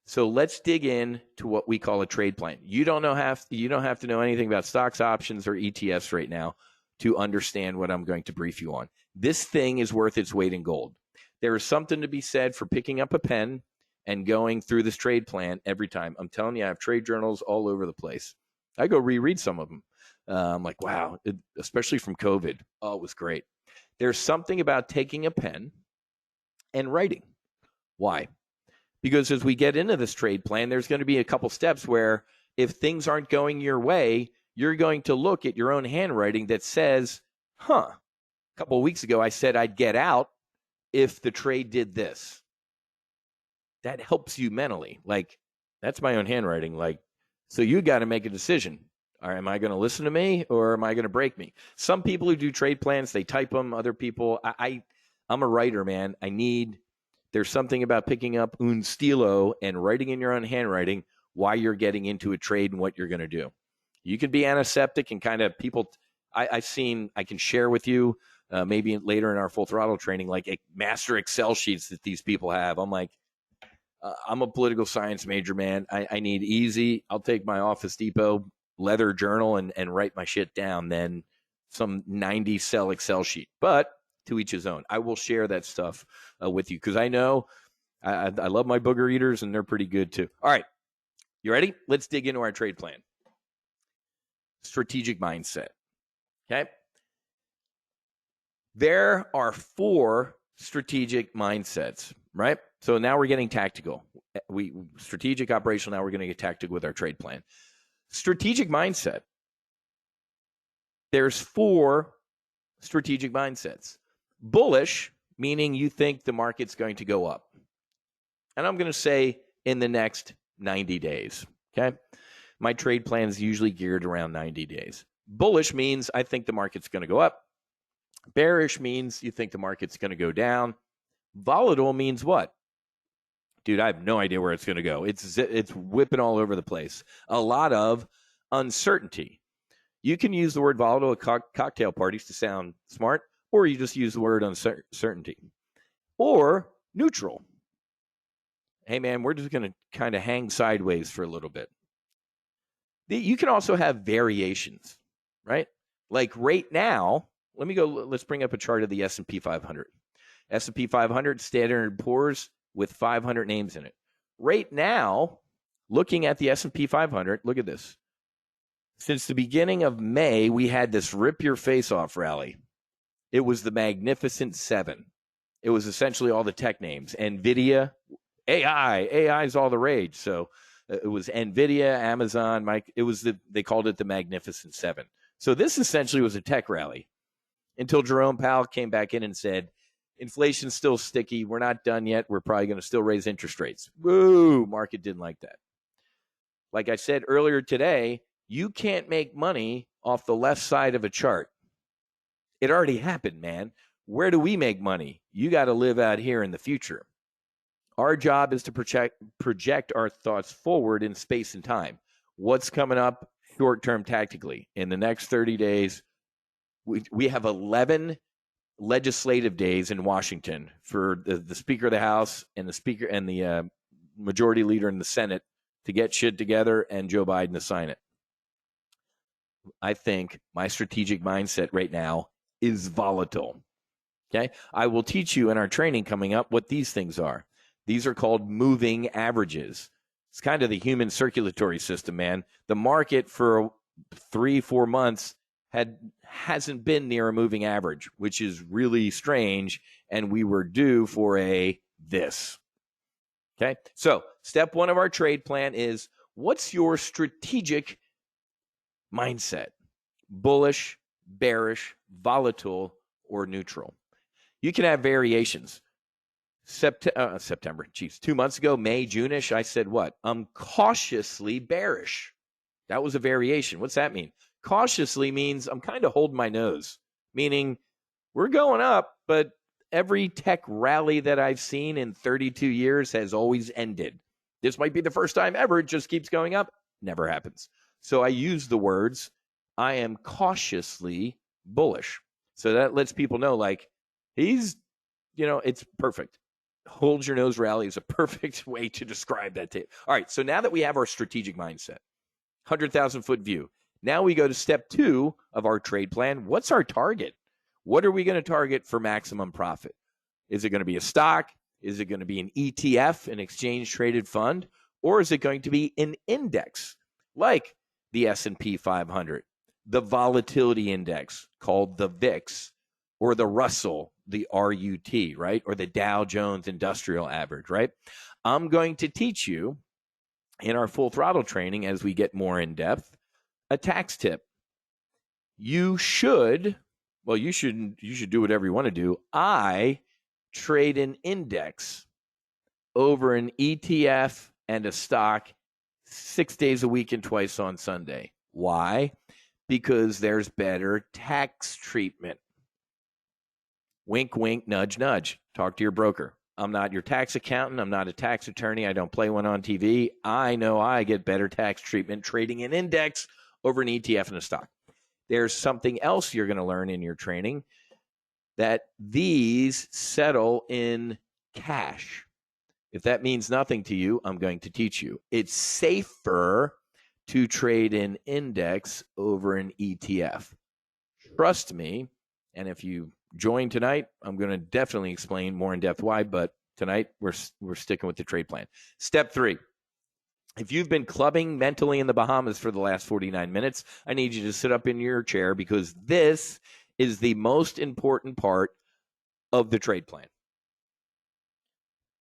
So let's dig in to what we call a trade plan. You don't have to know anything about stocks, options, or ETFs right now to understand what I'm going to brief you on. This thing is worth its weight in gold. There is something to be said for picking up a pen and going through this trade plan every time. I'm telling you, I have trade journals all over the place. I go reread some of them. I'm like, wow, especially from COVID. Oh, it was great. There's something about taking a pen and writing. Why? Because as we get into this trade plan, there's going to be a couple steps where if things aren't going your way, you're going to look at your own handwriting that says, a couple of weeks ago, I said I'd get out if the trade did this. That helps you mentally. Like, that's my own handwriting. Like, so you got to make a decision. Or am I going to listen to me or am I going to break me? Some people who do trade plans, they type them. Other people, I'm a writer, man. There's something about picking up un stilo and writing in your own handwriting why you're getting into a trade and what you're going to do. You can be antiseptic and kind of people, I can share with you maybe later in our full throttle training, like a master Excel sheets that these people have. I'm like, I'm a political science major, man. I need easy. I'll take my Office Depot leather journal and write my shit down than some 90 cell Excel sheet. But to each his own. I will share that stuff with you because I know I love my booger eaters and they're pretty good too. All right. You ready? Let's dig into our trade plan. Strategic mindset. Okay. There are 4 strategic mindsets, right? So now we're getting tactical. Strategic, operational, now we're going to get tactical with our trade plan. Strategic mindset. There's 4 strategic mindsets. Bullish, meaning you think the market's going to go up. And I'm going to say in the next 90 days, okay? My trade plan is usually geared around 90 days. Bullish means I think the market's going to go up. Bearish means you think the market's going to go down. Volatile means what? Dude, I have no idea where it's going to go. It's whipping all over the place. A lot of uncertainty. You can use the word volatile at cocktail parties to sound smart, or you just use the word uncertainty. Or neutral. Hey, man, we're just going to kind of hang sideways for a little bit. You can also have variations, right? Like right now, let's bring up a chart of the S&P 500. S&P 500, Standard & Poor's with 500 names in it. Right now, looking at the S&P 500, look at this. Since the beginning of May, we had this rip your face off rally. It was the Magnificent Seven. It was essentially all the tech names. NVIDIA, AI is all the rage. So it was NVIDIA, Amazon, they called it the Magnificent Seven. So this essentially was a tech rally until Jerome Powell came back in and said, inflation's still sticky. We're not done yet. We're probably going to still raise interest rates. Woo! Market didn't like that. Like I said earlier today, you can't make money off the left side of a chart. It already happened, man. Where do we make money? You got to live out here in the future. Our job is to project our thoughts forward in space and time. What's coming up short-term tactically? In the next 30 days, we have 11 legislative days in Washington for the Speaker of the House and the Majority Leader in the Senate to get shit together and Joe Biden to sign it. I think my strategic mindset right now is volatile. Okay. I will teach you in our training coming up what these things are. These are called moving averages. It's kind of the human circulatory system, man. The market for 3-4 months hasn't been near a moving average, which is really strange, and we were due for a this. Okay, so step one of our trade plan is, what's your strategic mindset? Bullish, bearish, volatile, or neutral? You can have variations. September, 2 months ago, May, June-ish, I said what? I'm cautiously bearish. That was a variation. What's that mean? Cautiously means I'm kind of holding my nose, meaning we're going up, but every tech rally that I've seen in 32 years has always ended. This might be the first time ever. It just keeps going up. Never happens. So I use the words, I am cautiously bullish. So that lets people know, like, he's, it's perfect. Hold your nose rally is a perfect way to describe that tape. All right, so now that we have our strategic mindset, 100,000 foot view, now we go to step 2 of our trade plan. What's our target? What are we going to target for maximum profit? Is it going to be a stock? Is it going to be an ETF, an exchange traded fund? Or is it going to be an index like the S&P 500, the volatility index called the VIX, or the Russell, the RUT, right? Or the Dow Jones Industrial Average, right? I'm going to teach you in our full throttle training, as we get more in depth, a tax tip. You should do whatever you want to do. I trade an index over an ETF and a stock 6 days a week and twice on Sunday. Why? Because there's better tax treatment. Wink, wink, nudge, nudge. Talk to your broker. I'm not your tax accountant. I'm not a tax attorney. I don't play one on TV. I know I get better tax treatment trading an index over an ETF and a stock. There's something else you're going to learn in your training, that these settle in cash. If that means nothing to you, I'm going to teach you. It's safer to trade an index over an ETF. Trust me. And if you join tonight, I'm going to definitely explain more in depth why, but tonight we're sticking with the trade plan. Step 3. If you've been clubbing mentally in the Bahamas for the last 49 minutes, I need you to sit up in your chair, because this is the most important part of the trade plan.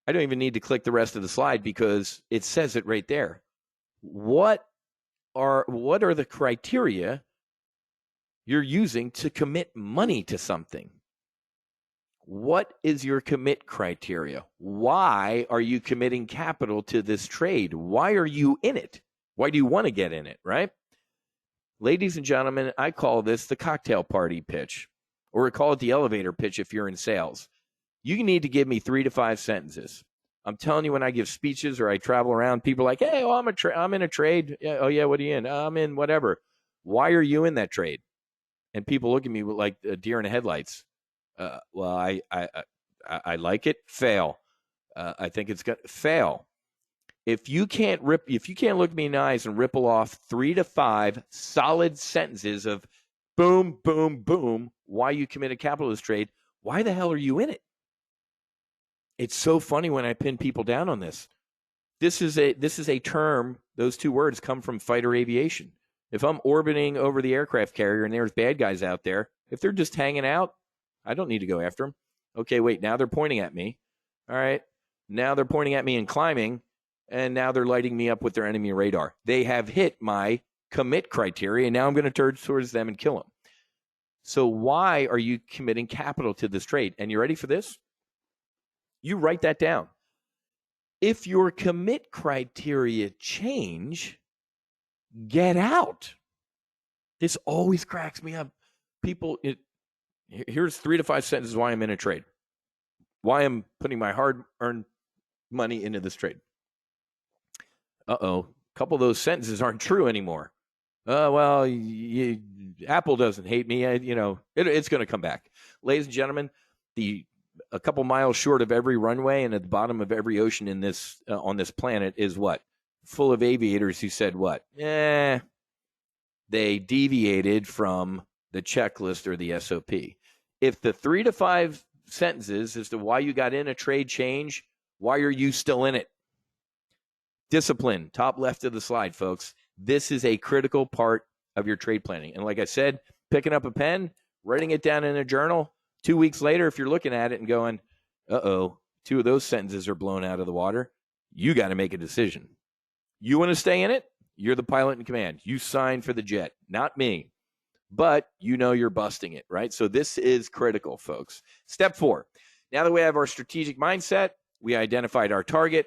I don't even need to click the rest of the slide because it says it right there. What are the criteria you're using to commit money to something? What is your commit criteria? Why are you committing capital to this trade? Why are you in it? Why do you want to get in it, right? Ladies and gentlemen, I call this the cocktail party pitch, or we call it the elevator pitch if you're in sales. You need to give me 3 to 5 sentences. I'm telling you, when I give speeches or I travel around, people are like, hey, I'm in a trade. Yeah, oh, yeah, what are you in? I'm in whatever. Why are you in that trade? And people look at me like a deer in the headlights. Well, I like it. Fail. I think it's going to fail. If you can't look me in the eyes and ripple off 3 to 5 solid sentences of boom, boom, boom, why you committed capital to this trade, why the hell are you in it? It's so funny when I pin people down on this. This is a term. Those 2 words come from fighter aviation. If I'm orbiting over the aircraft carrier and there's bad guys out there, if they're just hanging out, I don't need to go after them. Okay, wait, now they're pointing at me. All right, now they're pointing at me and climbing, and now they're lighting me up with their enemy radar. They have hit my commit criteria, and now I'm going to turn towards them and kill them. So why are you committing capital to this trade? And you ready for this? You write that down. If your commit criteria change, get out. This always cracks me up. People, here's 3 to 5 sentences why I'm in a trade, why I'm putting my hard-earned money into this trade. A couple of those sentences aren't true anymore. Well, Apple doesn't hate me. It's going to come back. Ladies and gentlemen, a couple miles short of every runway and at the bottom of every ocean in this on this planet is what? Full of aviators who said what? They deviated from the checklist or the SOP. If the 3 to 5 sentences as to why you got in a trade change, why are you still in it? Discipline, top left of the slide, folks. This is a critical part of your trade planning. And like I said, picking up a pen, writing it down in a journal, 2 weeks later, if you're looking at it and going, uh-oh, 2 of those sentences are blown out of the water, you got to make a decision. You want to stay in it? You're the pilot in command. You sign for the jet, not me. But you know you're busting it, right? So this is critical, folks. Step 4. Now that we have our strategic mindset, we identified our target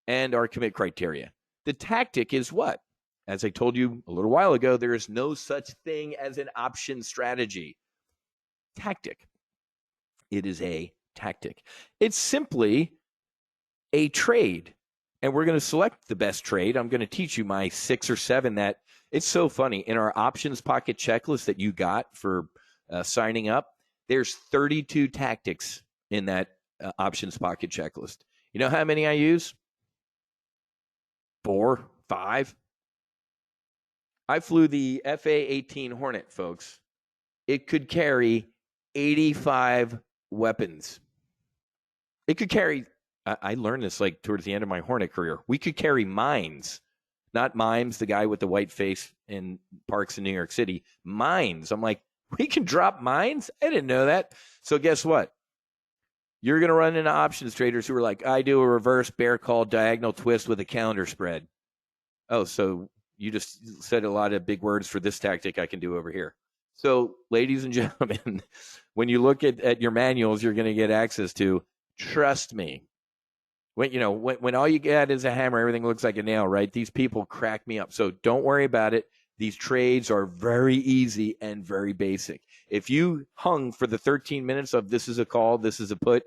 and our commit criteria. The tactic is what? As I told you a little while ago, there is no such thing as an option strategy. Tactic. It is a tactic. It's simply a trade. And we're going to select the best trade. I'm going to teach you my 6 or 7 that it's so funny. In our options pocket checklist that you got for signing up, there's 32 tactics in that options pocket checklist. You know how many I use? 4, 5. I flew the FA-18 Hornet, folks. It could carry 85 weapons. It could carry, I learned this like towards the end of my Hornet career. We could carry mines, not Mimes, the guy with the white face in parks in New York City. Mines. I'm like, we can drop mines? I didn't know that. So guess what? You're going to run into options traders who are like, I do a reverse bear call diagonal twist with a calendar spread. Oh, so you just said a lot of big words for this tactic I can do over here. So, ladies and gentlemen, when you look at your manuals, you're going to get access to, trust me. When all you get is a hammer, everything looks like a nail, right? These people crack me up. So don't worry about it. These trades are very easy and very basic. If you hung for the 13 minutes of this is a call, this is a put,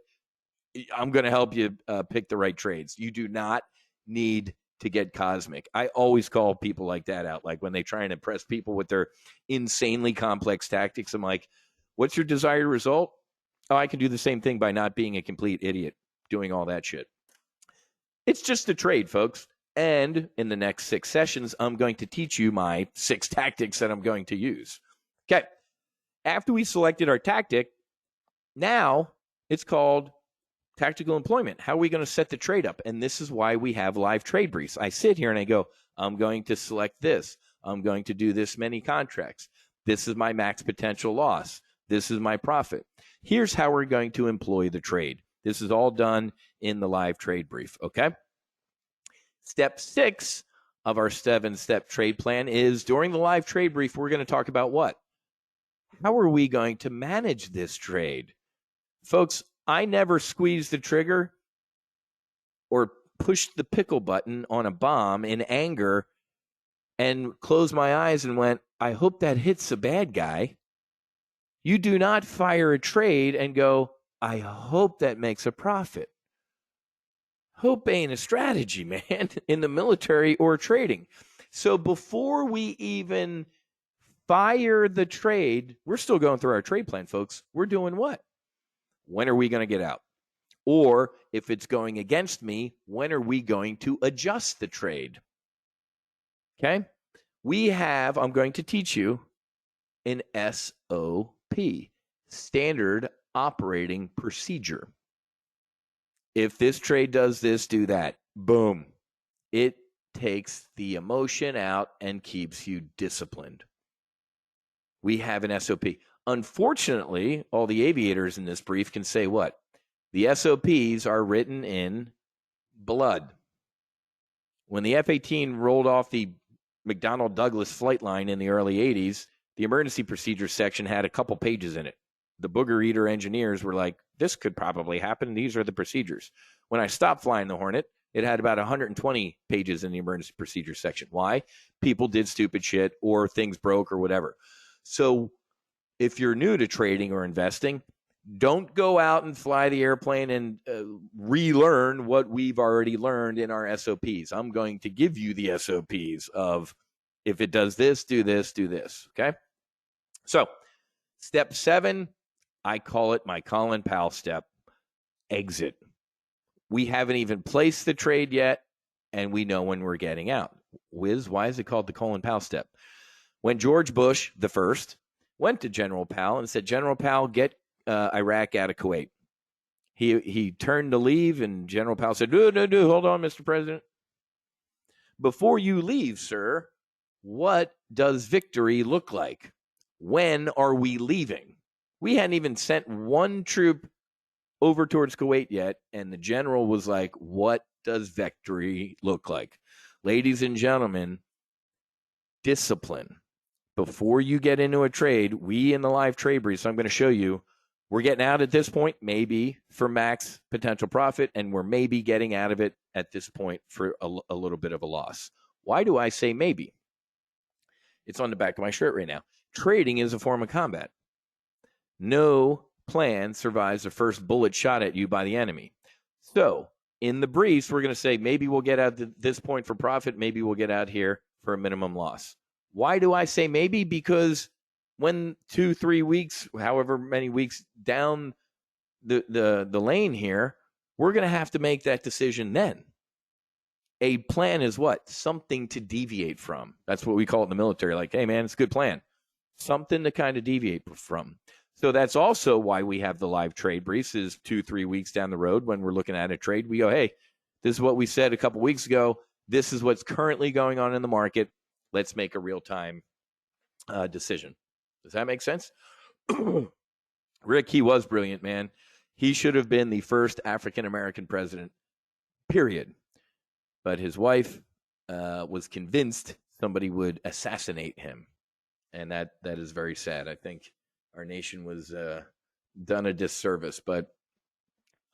I'm going to help you pick the right trades. You do not need to get cosmic. I always call people like that out. Like when they try and impress people with their insanely complex tactics, I'm like, what's your desired result? Oh, I can do the same thing by not being a complete idiot doing all that shit. It's just a trade, folks. And in the next 6 sessions, I'm going to teach you my 6 tactics that I'm going to use. Okay. After we selected our tactic, now it's called tactical employment. How are we going to set the trade up? And this is why we have live trade briefs. I sit here and I go, I'm going to select this. I'm going to do this many contracts. This is my max potential loss. This is my profit. Here's how we're going to employ the trade. This is all done in the live trade brief, okay? Step 6 of our 7-step trade plan is during the live trade brief, we're going to talk about what? How are we going to manage this trade? Folks, I never squeezed the trigger or pushed the pickle button on a bomb in anger and closed my eyes and went, I hope that hits a bad guy. You do not fire a trade and go, I hope that makes a profit. Hope ain't a strategy, man, in the military or trading. So before we even fire the trade, we're still going through our trade plan, folks. We're doing what? When are we going to get out? Or if it's going against me, when are we going to adjust the trade? Okay? I'm going to teach you an SOP, standard operating procedure. If this trade does this, do that. Boom. It takes the emotion out and keeps you disciplined. We have an SOP. Unfortunately, all the aviators in this brief can say what? The SOPs are written in blood. When the F-18 rolled off the McDonnell Douglas flight line in the early 80s, the emergency procedures section had a couple pages in it. The booger eater engineers were like, this could probably happen. These are the procedures. When I stopped flying the Hornet, it had about 120 pages in the emergency procedures section. Why? People did stupid shit or things broke or whatever. So if you're new to trading or investing, don't go out and fly the airplane and relearn what we've already learned in our SOPs. I'm going to give you the SOPs of if it does this, do this, do this. Okay? So step 7, I call it my Colin Powell step, exit. We haven't even placed the trade yet, and we know when we're getting out. Wiz, why is it called the Colin Powell step? When George Bush, the first, went to General Powell and said, General Powell, get Iraq out of Kuwait. He turned to leave, and General Powell said, no, hold on, Mr. President. before you leave, sir, what does victory look like? When are we leaving? We hadn't even sent one troop over towards Kuwait yet, and the general was like, what does victory look like? Ladies and gentlemen, discipline. Before you get into a trade, we in the live trade brief, so I'm going to show you, we're getting out at this point, maybe for max potential profit, and we're maybe getting out of it at this point for a little bit of a loss. Why do I say maybe? It's on the back of my shirt right now. Trading is a form of combat. No plan survives the first bullet shot at you by the enemy. So in the briefs, we're going to say maybe we'll get out at this point for profit. Maybe we'll get out here for a minimum loss. Why do I say maybe? Because when 2-3 weeks, however many weeks down the lane here, we're going to have to make that decision then. A plan is what? Something to deviate from. That's what we call it in the military. Like, hey, man, it's a good plan. Something to kind of deviate from. So that's also why we have the live trade briefs is 2-3 weeks down the road when we're looking at a trade. We go, hey, this is what we said a couple weeks ago. This is what's currently going on in the market. Let's make a real-time decision. Does that make sense? Rick, he was brilliant, man. He should have been the first African-American president, period. But his wife was convinced somebody would assassinate him. And that is very sad. I think our nation was done a disservice. But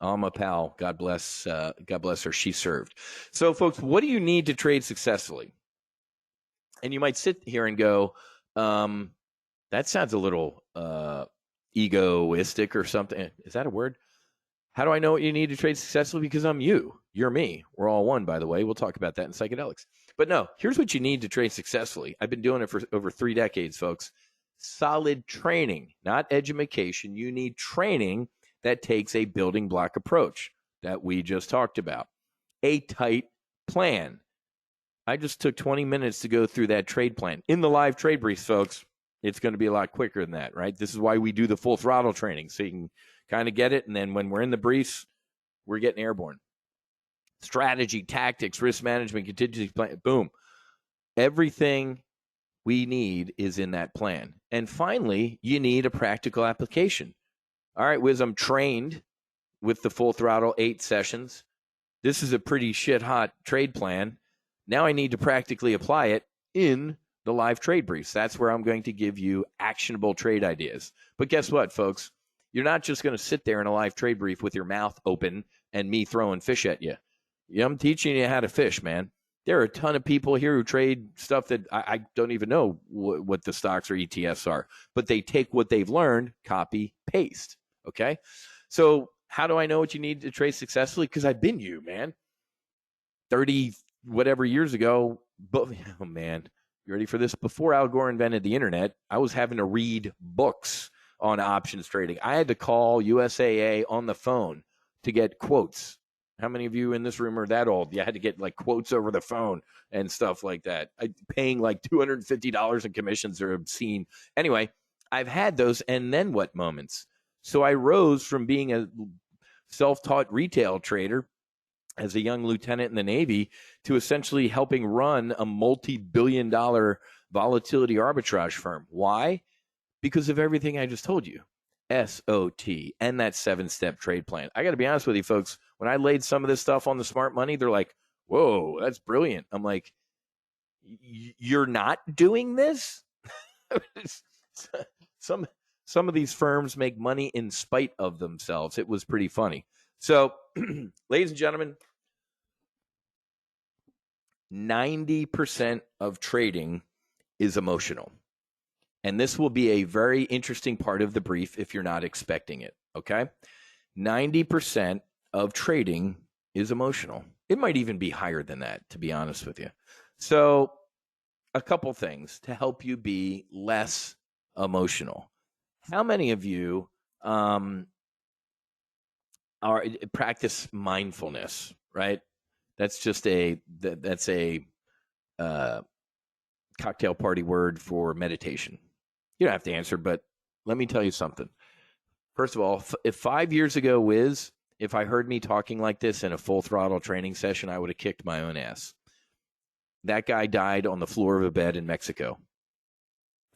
Alma Powell, God bless her, she served. So, folks, what do you need to trade successfully? And you might sit here and go, that sounds a little egoistic or something. Is that a word? How do I know what you need to trade successfully? Because I'm you. You're me. We're all one, by the way. We'll talk about that in psychedelics. But no, here's what you need to trade successfully. I've been doing it for over 3 decades, folks. Solid training, not education. You need training that takes a building block approach that we just talked about. A tight plan. I just took 20 minutes to go through that trade plan. In the live trade briefs, folks, it's going to be a lot quicker than that, right? This is why we do the full throttle training, so you can kind of get it. And then when we're in the briefs, we're getting airborne. Strategy, tactics, risk management, contingency plan, boom. Everything we need is in that plan. And finally, you need a practical application. All right, Wiz, I'm trained with the full throttle 8 sessions. This is a pretty shit hot trade plan. Now I need to practically apply it in the live trade briefs. That's where I'm going to give you actionable trade ideas. But guess what, folks? You're not just going to sit there in a live trade brief with your mouth open and me throwing fish at you. I'm teaching you how to fish, man. There are a ton of people here who trade stuff that I don't even know what the stocks or ETFs are, but they take what they've learned, copy, paste. Okay? So how do I know what you need to trade successfully? Because I've been you, man. 30 whatever years ago, but oh man, you ready for this? Before Al Gore invented the internet, I was having to read books on options trading. I had to call USAA on the phone to get quotes. How many of you in this room are that old? You had to get like quotes over the phone and stuff like that. Paying like $250 in commissions are obscene. Anyway, I've had those and then what moments. So I rose from being a self-taught retail trader as a young lieutenant in the Navy to essentially helping run a multi-billion-dollar volatility arbitrage firm. Why? Because of everything I just told you. SOT and that 7-step trade plan. I got to be honest with you, folks. When I laid some of this stuff on the smart money, they're like, whoa, that's brilliant. I'm like, you're not doing this? Some of these firms make money in spite of themselves. It was pretty funny. So, ladies and gentlemen, 90% of trading is emotional. And this will be a very interesting part of the brief if you're not expecting it, okay? 90% of trading is emotional. It might even be higher than that, to be honest with you. So a couple things to help you be less emotional. How many of you practice mindfulness, right? That's just a cocktail party word for meditation. You don't have to answer, but let me tell you something. First of all, if 5 years ago, Wiz, if I heard me talking like this in a full throttle training session, I would have kicked my own ass. That guy died on the floor of a bed in Mexico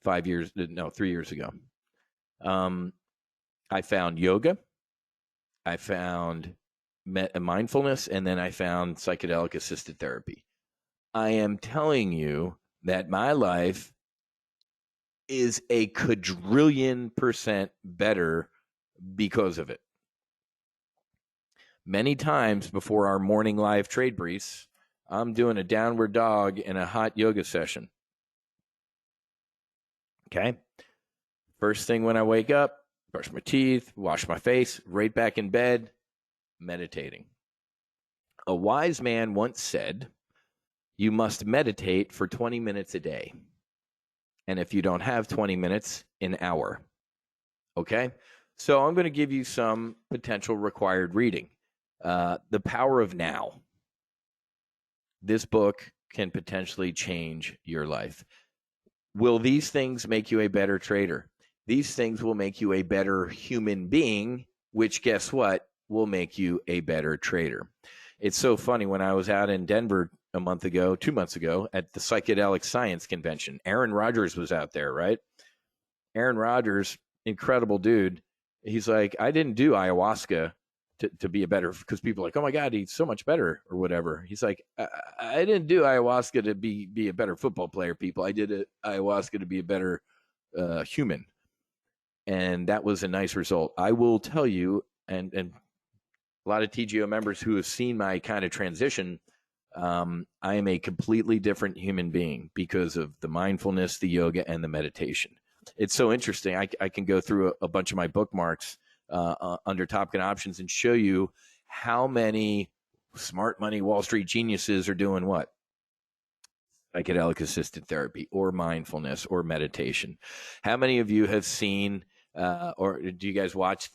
3 years ago. I found yoga. I found mindfulness, and then I found psychedelic assisted therapy. I am telling you that my life is a quadrillion% better because of it. Many times before our morning live trade briefs, I'm doing a downward dog in a hot yoga session. Okay. First thing when I wake up, brush my teeth, wash my face, right back in bed, meditating. A wise man once said, you must meditate for 20 minutes a day. And if you don't have 20 minutes, an hour. Okay? So I'm going to give you some potential required reading. The Power of Now. This book can potentially change your life. Will these things make you a better trader? These things will make you a better human being, which, guess what, will make you a better trader. It's so funny. When I was out in Denver 2 months ago, at the Psychedelic Science Convention, Aaron Rodgers was out there, right? Aaron Rodgers, incredible dude. He's like, I didn't do ayahuasca to be a better, because people are like, oh my God, he's so much better or whatever. He's like, I didn't do ayahuasca to be a better football player, people. I did ayahuasca to be a better human. And that was a nice result. I will tell you, and a lot of TGO members who have seen my kind of transition, I am a completely different human being because of the mindfulness, the yoga, and the meditation. It's so interesting. I can go through a bunch of my bookmarks under TOPGUN options and show you how many smart money Wall Street geniuses are doing what? Psychedelic assisted therapy or mindfulness or meditation. How many of you have seen or do you guys watch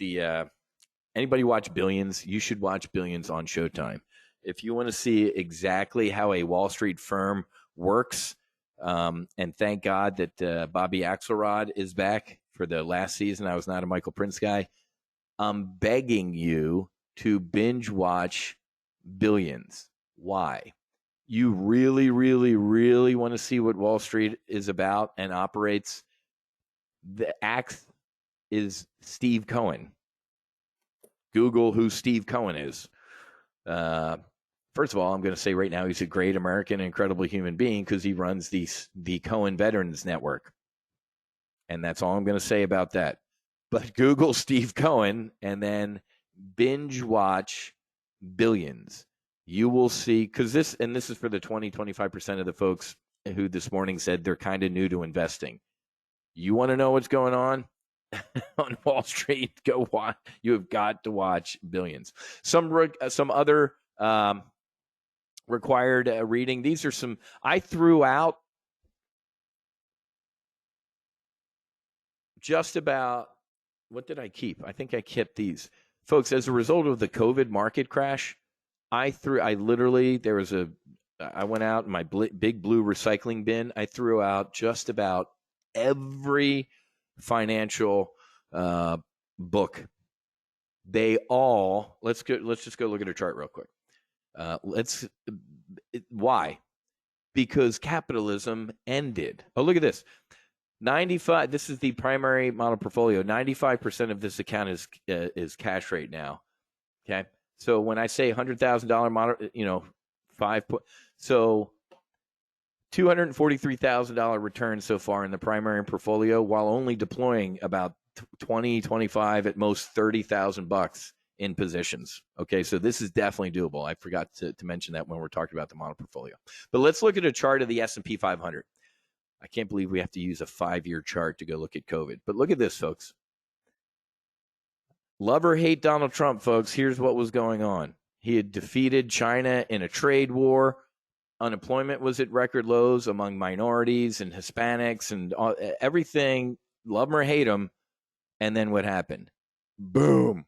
anybody watch Billions? You should watch Billions on Showtime. If you want to see exactly how a Wall Street firm works, and thank God that Bobby Axelrod is back for the last season. I was not a Michael Prince guy. I'm begging you to binge watch Billions. Why? You really, really, really want to see what Wall Street is about and operates. The axe is Steve Cohen. Google who Steve Cohen is. First of all, I'm going to say right now he's a great American, incredible human being because he runs the Cohen Veterans Network. And that's all I'm going to say about that. But Google Steve Cohen and then binge watch Billions. You will see, because this is for the 25% of the folks who this morning said they're kind of new to investing. You want to know what's going on Wall Street? Go watch. You have got to watch Billions. Some other required reading. These are some I threw out just about. What did I keep? I think I kept these. Folks, as a result of the COVID market crash, I went out in my big blue recycling bin. I threw out just about every financial book. They all, let's just go look at a chart real quick. Why? Because capitalism ended. Oh, look at this. 95. This is the primary model portfolio. 95% of this account is cash right now. Okay. So when I say $100,000 model, so $243,000 return so far in the primary portfolio, while only deploying about 20, 25, at most $30,000 in positions. Okay, so this is definitely doable. I forgot to mention that when we're talking about the model portfolio. But let's look at a chart of the S&P 500. I can't believe we have to use a 5-year chart to go look at COVID. But look at this, folks. Love or hate Donald Trump, folks, here's what was going on. He had defeated China in a trade war. Unemployment was at record lows among minorities and Hispanics and everything. Love him or hate him. And then what happened? Boom.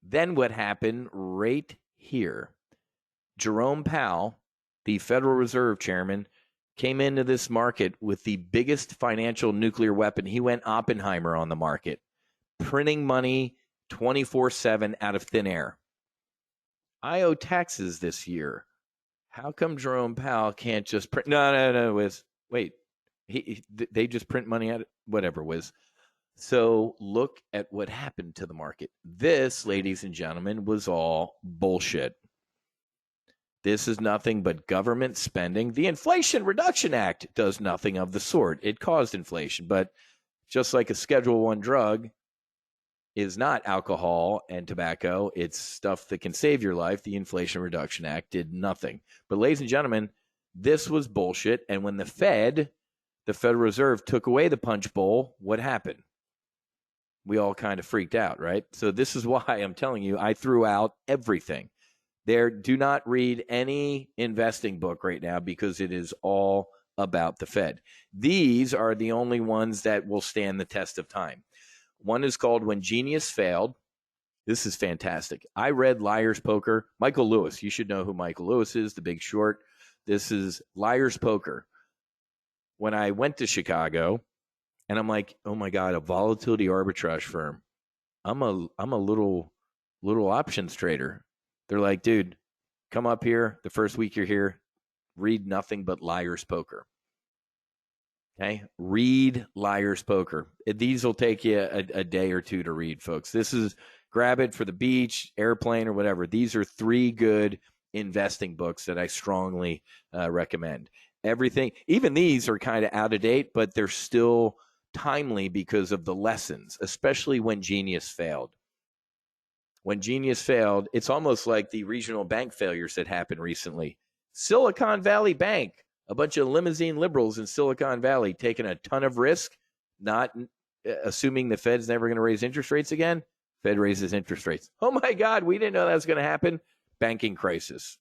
Then what happened right here? Jerome Powell, the Federal Reserve Chairman, came into this market with the biggest financial nuclear weapon. He went Oppenheimer on the market, printing money 24/7 out of thin air. I owe taxes this year. How come Jerome Powell can't just print? No, Wiz. Wait, they just print money out. Whatever, Wiz. So look at what happened to the market. This, ladies and gentlemen, was all bullshit. This is nothing but government spending. The Inflation Reduction Act does nothing of the sort. It caused inflation, but just like a Schedule 1 drug is not alcohol and tobacco, it's stuff that can save your life. The Inflation Reduction Act did nothing. But ladies and gentlemen, this was bullshit. And when the Federal Reserve, took away the punch bowl, what happened? We all kind of freaked out, right? So this is why I'm telling you, I threw out everything. Do not read any investing book right now because it is all about the Fed. These are the only ones that will stand the test of time. One is called When Genius Failed. This is fantastic. I read Liar's Poker. Michael Lewis. You should know who Michael Lewis is, The Big Short. This is Liar's Poker. When I went to Chicago, and I'm like, oh my God, a volatility arbitrage firm. I'm a little options trader. They're like, dude, come up here. The first week you're here, read nothing but Liar's Poker. Okay? Read Liar's Poker. These will take you a day or two to read, folks. This is, grab it for the beach, airplane, or whatever. These are 3 good investing books that I strongly recommend. Everything, even these are kind of out of date, but they're still timely because of the lessons, especially When Genius Failed. When Genius Failed, it's almost like the regional bank failures that happened recently. Silicon Valley Bank, a bunch of limousine liberals in Silicon Valley taking a ton of risk, not assuming the Fed's never going to raise interest rates again. Fed raises interest rates. Oh my God, we didn't know that was going to happen. Banking crisis.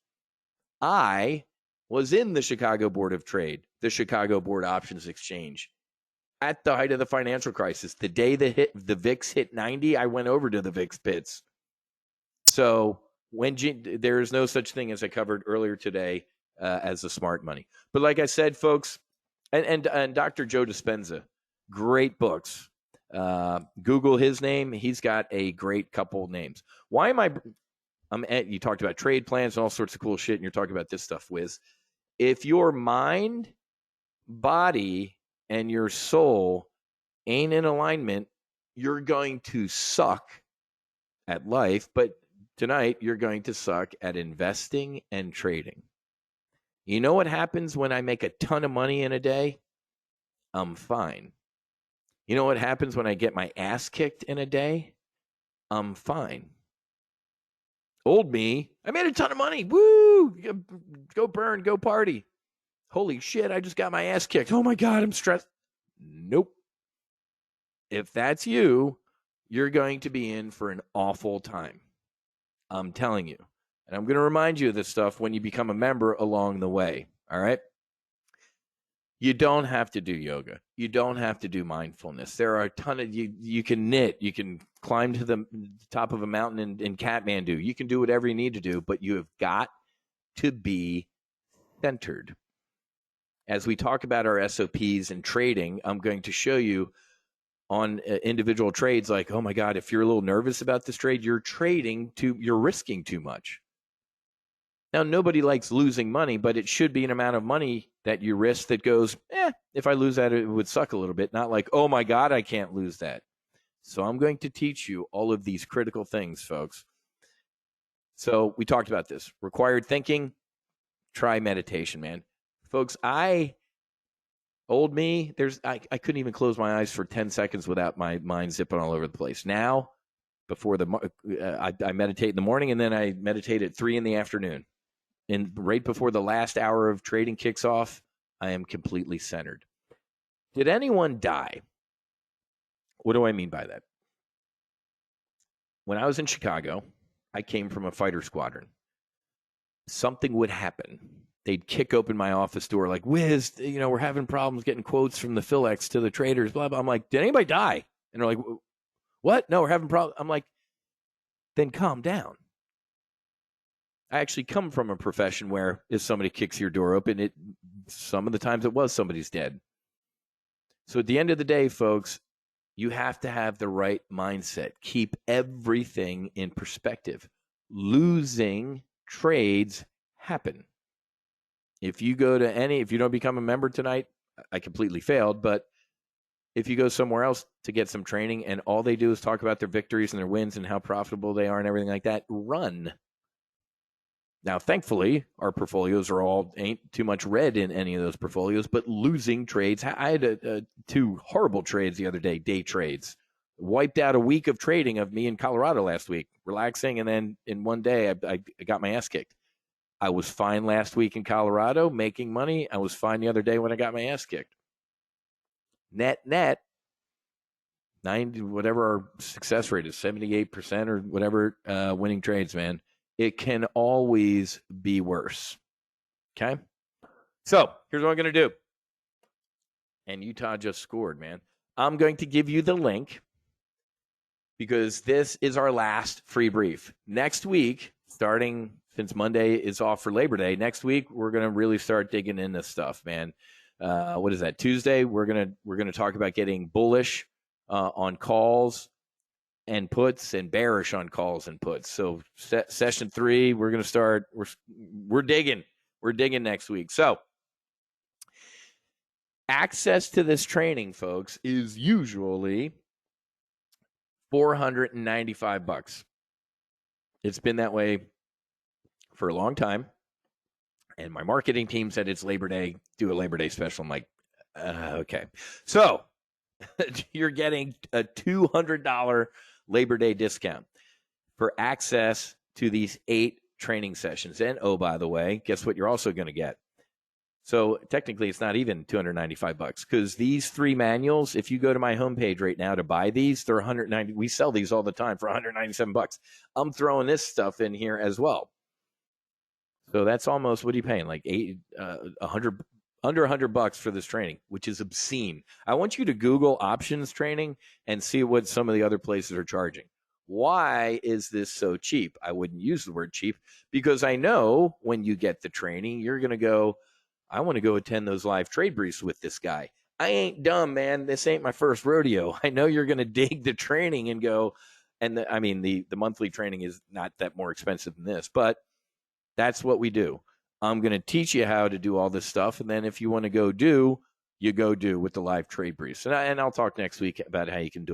I was in the Chicago Board of Trade, the Chicago Board Options Exchange, at the height of the financial crisis. The day the VIX hit 90, I went over to the VIX pits. So there is no such thing, as I covered earlier today, as the smart money. But like I said, folks, and Dr. Joe Dispenza, great books. Google his name. He's got a great couple names. Why am you talked about trade plans and all sorts of cool shit, and you're talking about this stuff, Wiz. If your mind, body, and your soul ain't in alignment, you're going to suck at life, but tonight you're going to suck at investing and trading. You know what happens when I make a ton of money in a day? I'm fine. You know what happens when I get my ass kicked in a day? I'm fine. Old me, I made a ton of money. Woo! Go burn, go party. Holy shit, I just got my ass kicked. Oh my God, I'm stressed. Nope. If that's you, you're going to be in for an awful time. I'm telling you. And I'm going to remind you of this stuff when you become a member along the way. All right? You don't have to do yoga. You don't have to do mindfulness. There are a ton of you can knit. You can climb to the top of a mountain in Kathmandu. You can do whatever you need to do, but you have got to be centered. As we talk about our SOPs and trading, I'm going to show you on individual trades, like, oh my God, if you're a little nervous about this trade, you're risking too much. Now, nobody likes losing money, but it should be an amount of money that you risk that goes, if I lose that, it would suck a little bit. Not like, oh my God, I can't lose that. So I'm going to teach you all of these critical things, folks. So we talked about this. Required thinking, try meditation, man. Folks, I couldn't even close my eyes for 10 seconds without my mind zipping all over the place. Now, before I meditate in the morning, and then I meditate at 3 in the afternoon. And right before the last hour of trading kicks off, I am completely centered. Did anyone die? What do I mean by that? When I was in Chicago, I came from a fighter squadron. Something would happen. They'd kick open my office door like, Wiz, we're having problems getting quotes from the Philex to the traders, blah, blah. I'm like, did anybody die? And they're like, what? No, we're having problems. I'm like, then calm down. I actually come from a profession where if somebody kicks your door open, some of the times it was somebody's dead. So at the end of the day, folks, you have to have the right mindset. Keep everything in perspective. Losing trades happen. If you don't become a member tonight, I completely failed. But if you go somewhere else to get some training and all they do is talk about their victories and their wins and how profitable they are and everything like that, run. Now, thankfully, our portfolios ain't too much red in any of those portfolios, but losing trades. I had 2 horrible trades the other day, day trades. Wiped out a week of trading of me in Colorado last week, relaxing, and then in one day I got my ass kicked. I was fine last week in Colorado, making money. I was fine the other day when I got my ass kicked. Net, 90, whatever our success rate is, 78% or whatever, winning trades, man. It can always be worse. Okay? So here's what I'm going to do. And Utah just scored, man. I'm going to give you the link because this is our last free brief. Next week, starting since Monday is off for Labor Day, next week we're going to really start digging into stuff, man. What is that? Tuesday, we're gonna talk about getting bullish on calls and puts and bearish on calls and puts. So session 3, we're going to start. We're digging. We're digging next week. So access to this training, folks, is usually $495. It's been that way for a long time. And my marketing team said it's Labor Day. Do a Labor Day special. I'm like, okay. So you're getting a $200 Labor Day discount for access to these 8 training sessions. And oh, by the way, guess what you're also going to get? So technically it's not even $295 because these 3 manuals, if you go to my homepage right now to buy these, they're $190. We sell these all the time for $197. I'm throwing this stuff in here as well. So that's almost, what are you paying? Like $100, under $100 for this training, which is obscene. I want you to Google options training and see what some of the other places are charging. Why is this so cheap? I wouldn't use the word cheap because I know when you get the training, you're going to go, I want to go attend those live trade briefs with this guy. I ain't dumb, man. This ain't my first rodeo. I know you're going to dig the training and go, and the monthly training is not that more expensive than this, but that's what we do. I'm going to teach you how to do all this stuff. And then if you want to go do, you go do with the live trade briefs. And I'll talk next week about how you can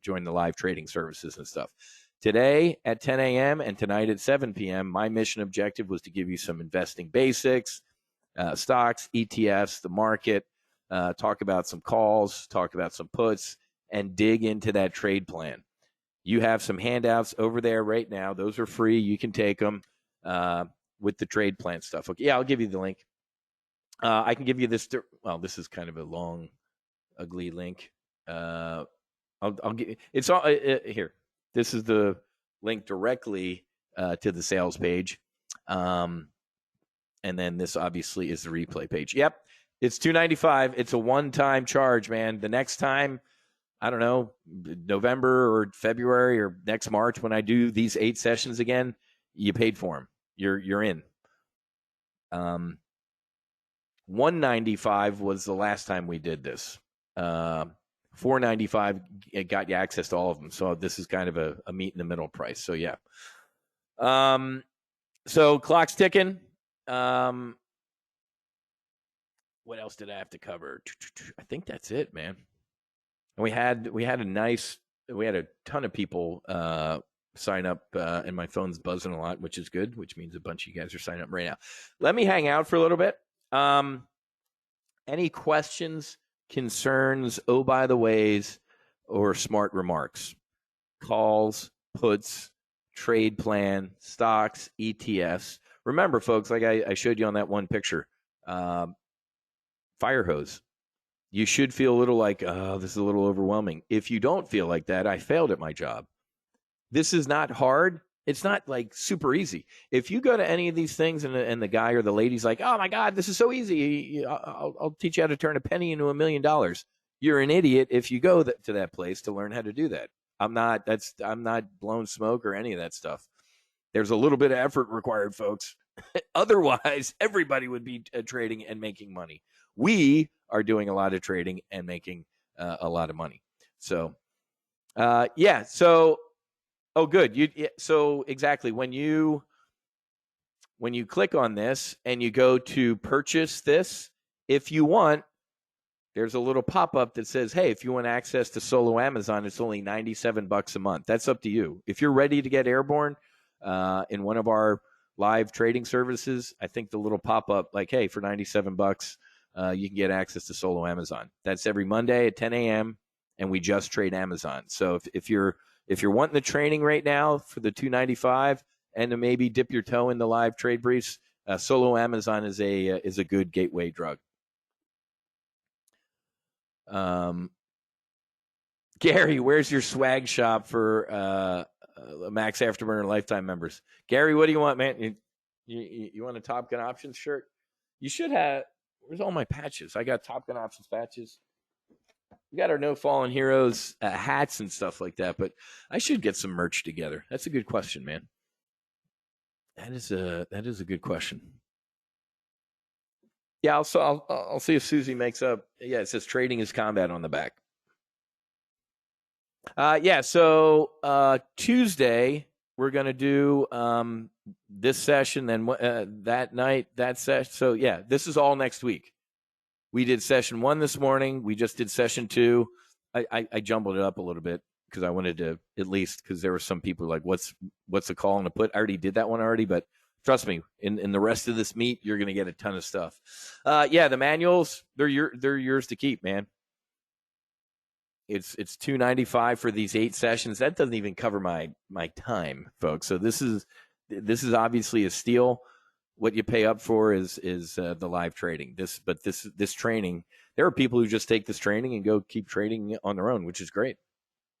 join the live trading services and stuff. Today at 10 a.m. and tonight at 7 p.m., my mission objective was to give you some investing basics, stocks, ETFs, the market, talk about some calls, talk about some puts, and dig into that trade plan. You have some handouts over there right now. Those are free. You can take them. With the trade plan stuff. Okay, yeah, I'll give you the link. I can give you this. Well, this is kind of a long, ugly link. I'll give it's all here. This is the link directly to the sales page, and then this obviously is the replay page. Yep, it's $295. It's a one-time charge, man. The next time, I don't know, November or February or next March when I do these 8 sessions again, you paid for them. You're in. $195 was the last time we did this. $495 it got you access to all of them. So this is kind of a meet in the middle price. So yeah. So clock's ticking. What else did I have to cover? I think that's it, man. And we had a ton of people sign up, and my phone's buzzing a lot, which is good, which means a bunch of you guys are signing up right now. Let me hang out for a little bit. Any questions, concerns, oh, by the ways, or smart remarks? Calls, puts, trade plan, stocks, ETFs. Remember, folks, like I showed you on that one picture, fire hose. You should feel a little like, oh, this is a little overwhelming. If you don't feel like that, I failed at my job. This is not hard. It's not like super easy. If you go to any of these things and the guy or the lady's like, oh my God, this is so easy. I'll teach you how to turn a penny into $1 million. You're an idiot if you go to that place to learn how to do that. I'm not blowing smoke or any of that stuff. There's a little bit of effort required, folks. Otherwise, everybody would be trading and making money. We are doing a lot of trading and making a lot of money. So, yeah. So, oh, good. So exactly when you when you click on this and you go to purchase this, if you want, there's a little pop-up that says, hey, if you want access to Solo Amazon, it's only $97 a month. That's up to you. If you're ready to get airborne in one of our live trading services, I think the little pop-up like, hey, for $97, you can get access to Solo Amazon. That's every Monday at 10 a.m., and we just trade Amazon. So if you're wanting the training right now for the $295 and to maybe dip your toe in the live trade briefs, Solo Amazon is a good gateway drug. Gary, where's your swag shop for Max Afterburner Lifetime members? Gary, what do you want, man? You want a Top Gun Options shirt? You should have. Where's all my patches? I got Top Gun Options patches. We got our No Fallen Heroes hats and stuff like that, but I should get some merch together. That's a good question, man. That is a good question. Yeah, I'll see if Susie makes up. Yeah, it says trading is combat on the back. So Tuesday we're gonna do this session, then that night that session. So yeah, this is all next week. We did session 1 this morning. We just did session 2. I jumbled it up a little bit because I wanted to, at least because there were some people like, what's the call on to put? I already did that one already, but trust me, in the rest of this meet, you're gonna get a ton of stuff. The manuals, they're yours to keep, man. It's $295 for these 8 sessions. That doesn't even cover my time, folks. So this is obviously a steal. What you pay up for is the live trading. This training, there are people who just take this training and go keep trading on their own, which is great.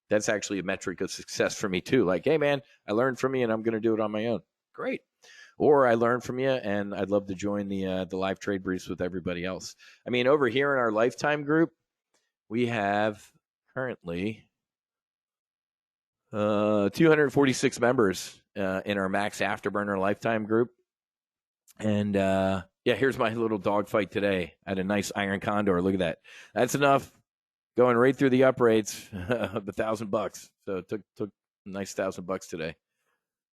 That's actually a metric of success for me too. Like, hey man, I learned from you and I'm going to do it on my own. Great. Or I learned from you and I'd love to join the live trade briefs with everybody else. I mean, over here in our lifetime group, we have currently 246 members in our Max Afterburner lifetime group. And here's my little dogfight today. I had a nice iron condor. Look at that. That's enough going right through the uprates of $1,000. So it took a nice $1,000 today.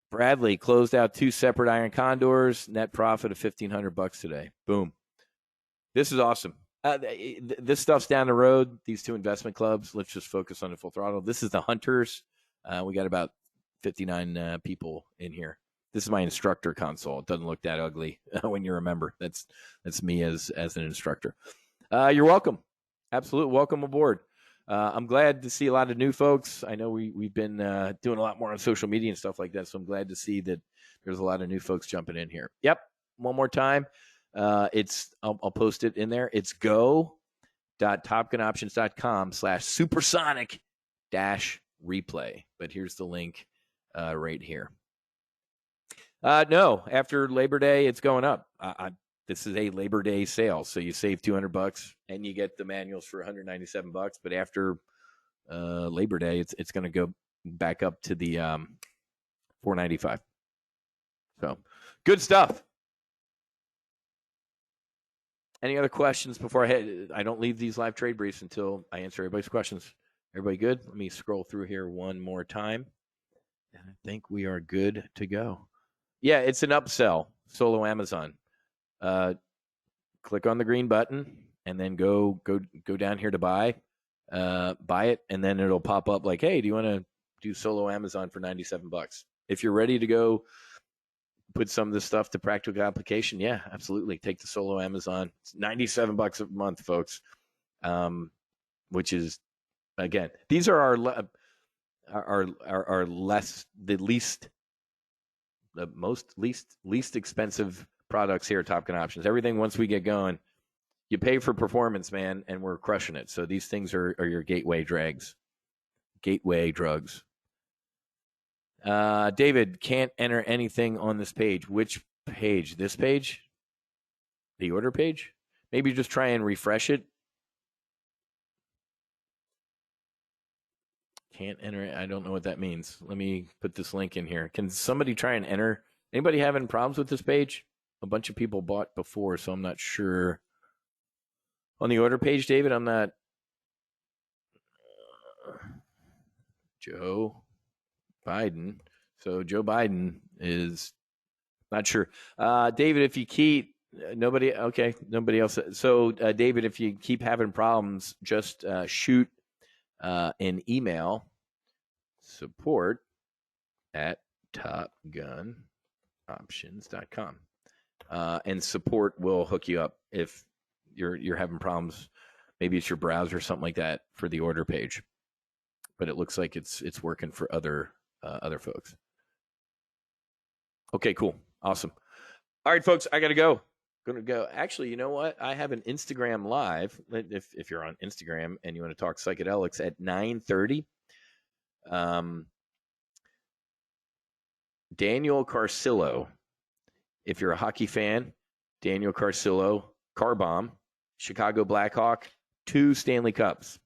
Bradley closed out 2 separate iron condors, net profit of $1,500 today. Boom. This is awesome. This stuff's down the road, these 2 investment clubs. Let's just focus on the full throttle. This is the Hunters. We got about 59 people in here. This is my instructor console. It doesn't look that ugly when you remember. That's me as an instructor. You're welcome. Absolutely welcome aboard. I'm glad to see a lot of new folks. I know we've been doing a lot more on social media and stuff like that, so I'm glad to see that there's a lot of new folks jumping in here. Yep. One more time. I'll post it in there. It's go.topgunoptions.com/supersonic-replay. But here's the link right here. No, after Labor Day, it's going up. This is a Labor Day sale, so you save $200 and you get the manuals for $197. But after Labor Day, it's going to go back up to the $495. So good stuff. Any other questions before I don't leave these live trade briefs until I answer everybody's questions? Everybody good? Let me scroll through here one more time. And I think we are good to go. Yeah, it's an upsell, Solo Amazon. Click on the green button and then go down here to buy it, and then it'll pop up like, hey, do you want to do Solo Amazon for $97? If you're ready to go put some of this stuff to practical application, yeah, absolutely. Take the Solo Amazon. It's $97 a month, folks. Which is, again, these are the least expensive products here at Top Gun Options. Everything, once we get going, you pay for performance, man, and we're crushing it. So these things are your gateway drugs. David, can't enter anything on this page. Which page? This page? The order page? Maybe just try and refresh it. Can't enter. I don't know what that means. Let me put this link in here. Can somebody try and enter? Anybody having problems with this page? A bunch of people bought before, so I'm not sure. On the order page, David, I'm not. Joe Biden. So Joe Biden is Not sure. David, if you keep nobody else. So David, if you keep having problems, just shoot an email, support at TOPGUNoptions.com. And support will hook you up if you're having problems. Maybe it's your browser or something like that for the order page. But it looks like it's working for other folks. Okay, cool. Awesome. All right, folks, I got to go. Going to go. Actually, you know what? I have an Instagram live. If you're on Instagram and you want to talk psychedelics at 9:30. Daniel Carcillo. If you're a hockey fan, Daniel Carcillo, car bomb, Chicago Blackhawk, 2 Stanley Cups.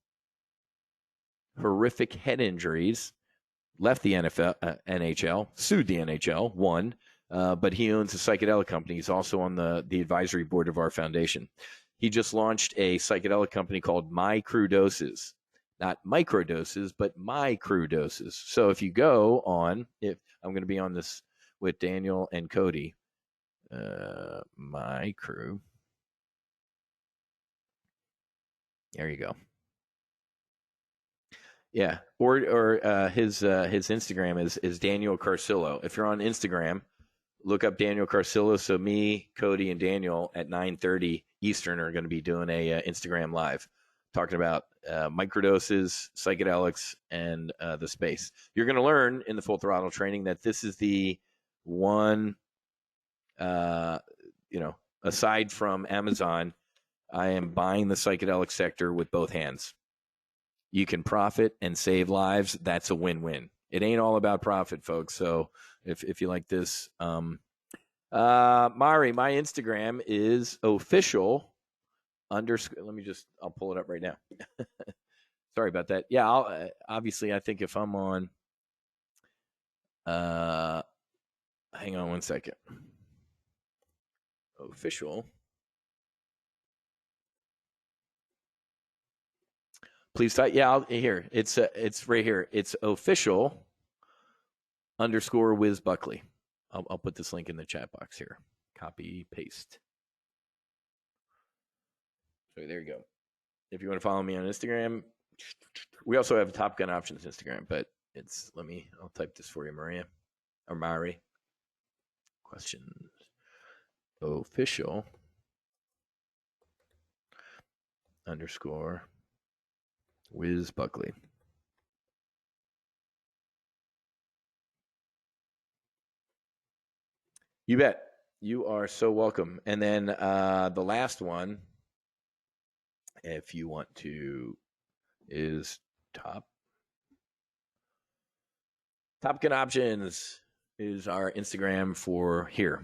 Horrific head injuries. Left the NHL, sued the NHL, won, but he owns a psychedelic company. He's also on the advisory board of our foundation. He just launched a psychedelic company called My Crew Doses. Not microdoses, but My Crew Doses. So if you go on, if I'm going to be on this with Daniel and Cody, My Crew. There you go. Yeah, or his Instagram is Daniel Carcillo. If you're on Instagram, look up Daniel Carcillo. So me, Cody, and Daniel at 9:30 Eastern are going to be doing a Instagram live, talking about microdoses, psychedelics, and the space. You're going to learn in the Full Throttle training that this is the one, aside from Amazon, I am buying the psychedelic sector with both hands. You can profit and save lives. That's a win-win. It ain't all about profit, folks. So if you like this, Mari, my Instagram is official _. I'll pull it up right now. Sorry about that. Yeah, obviously, I think if I'm on, hang on one second. Official. Please type. Yeah, here. It's right here. It's official _Wiz Buckley. I'll put this link in the chat box here. Copy, paste. So there you go. If you want to follow me on Instagram, we also have Top Gun Options Instagram, but I'll type this for you, Maria or Mari. Questions. Official _Wiz Buckley. You bet. You are so welcome. And then the last one, if you want to, is Top Gun Options is our Instagram for here.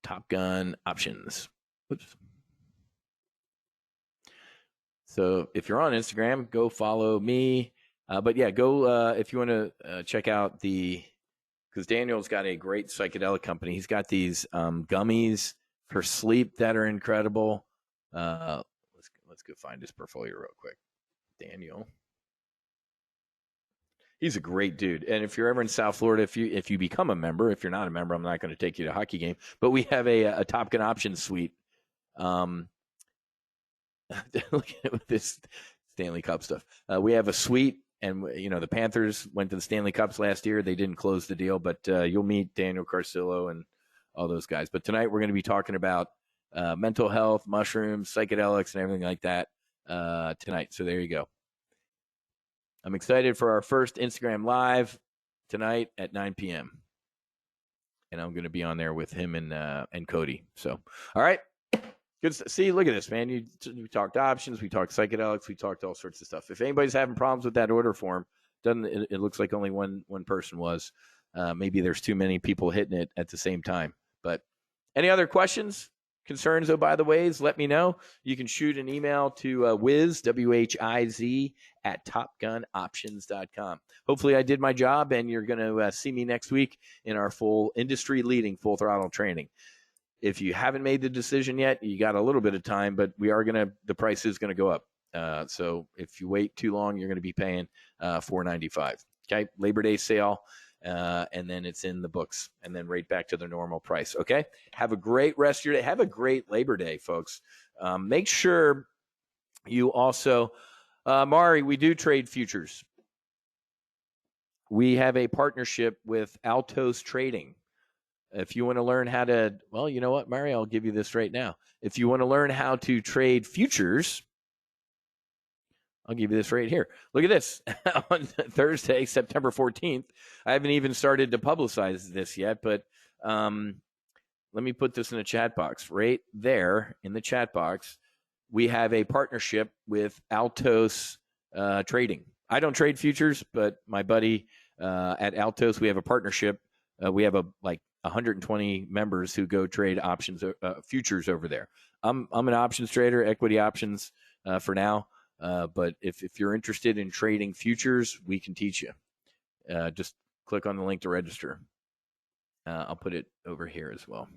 Top Gun Options. Oops. So if you're on Instagram, go follow me. But yeah, go if you want to check out because Daniel's got a great psychedelic company. He's got these gummies for sleep that are incredible. Let's go find his portfolio real quick. Daniel. He's a great dude. And if you're ever in South Florida, if you become a member, if you're not a member, I'm not going to take you to a hockey game. But we have a Top Gun Options suite. Look at this Stanley Cup stuff. We have a suite, and the Panthers went to the Stanley Cups last year. They didn't close the deal, but you'll meet Daniel Carcillo and all those guys. But tonight we're going to be talking about mental health, mushrooms, psychedelics, and everything like that tonight. So there you go. I'm excited for our first Instagram Live tonight at 9 p.m. And I'm going to be on there with him and Cody. So, all right. Good. See, look at this, man. We talked options, we talked psychedelics, we talked all sorts of stuff. If anybody's having problems with that order form, it looks like only one person was. Maybe there's too many people hitting it at the same time. But any other questions, concerns, by the ways, let me know. You can shoot an email to Wiz, WHIZ, at TopGunOptions.com. Hopefully I did my job, and you're going to see me next week in our full industry-leading Full Throttle training. If you haven't made the decision yet, you got a little bit of time, but the price is going to go up. So if you wait too long, you're going to be paying $495. Okay. Labor Day sale. and then it's in the books, and then right back to the normal price. Okay. Have a great rest of your day. Have a great Labor Day, folks. Make sure you also, Mari, we do trade futures. We have a partnership with Altos Trading. If you want to learn how to, well, you know what, Mari, I'll give you this right now. If you want to learn how to trade futures, I'll give you this right here. Look at this. On Thursday, September 14th, I haven't even started to publicize this yet, but let me put this in the chat box. Right there in the chat box, we have a partnership with Altos Trading. I don't trade futures, but my buddy at Altos, we have a partnership. We have 120 members who go trade options, futures over there. I'm an options trader, equity options for now. But if you're interested in trading futures, we can teach you. Just click on the link to register. I'll put it over here as well.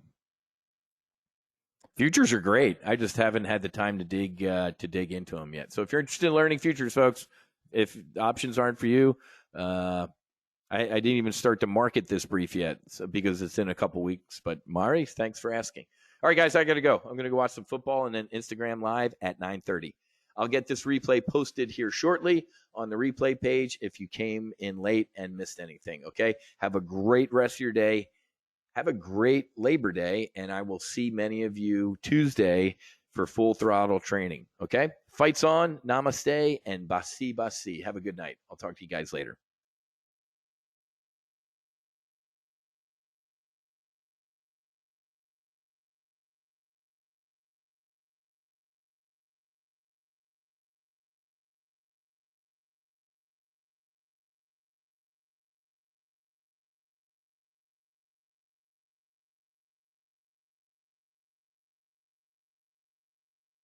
Futures are great. I just haven't had the time to dig into them yet. So if you're interested in learning futures, folks, if options aren't for you, I didn't even start to market this brief yet, because it's in a couple weeks. But Mari, thanks for asking. All right, guys, I got to go. I'm going to go watch some football and then Instagram Live at 9:30. I'll get this replay posted here shortly on the replay page if you came in late and missed anything, okay? Have a great rest of your day. Have a great Labor Day, and I will see many of you Tuesday for full throttle training, okay? Fights on, namaste, and basi basi. Have a good night. I'll talk to you guys later.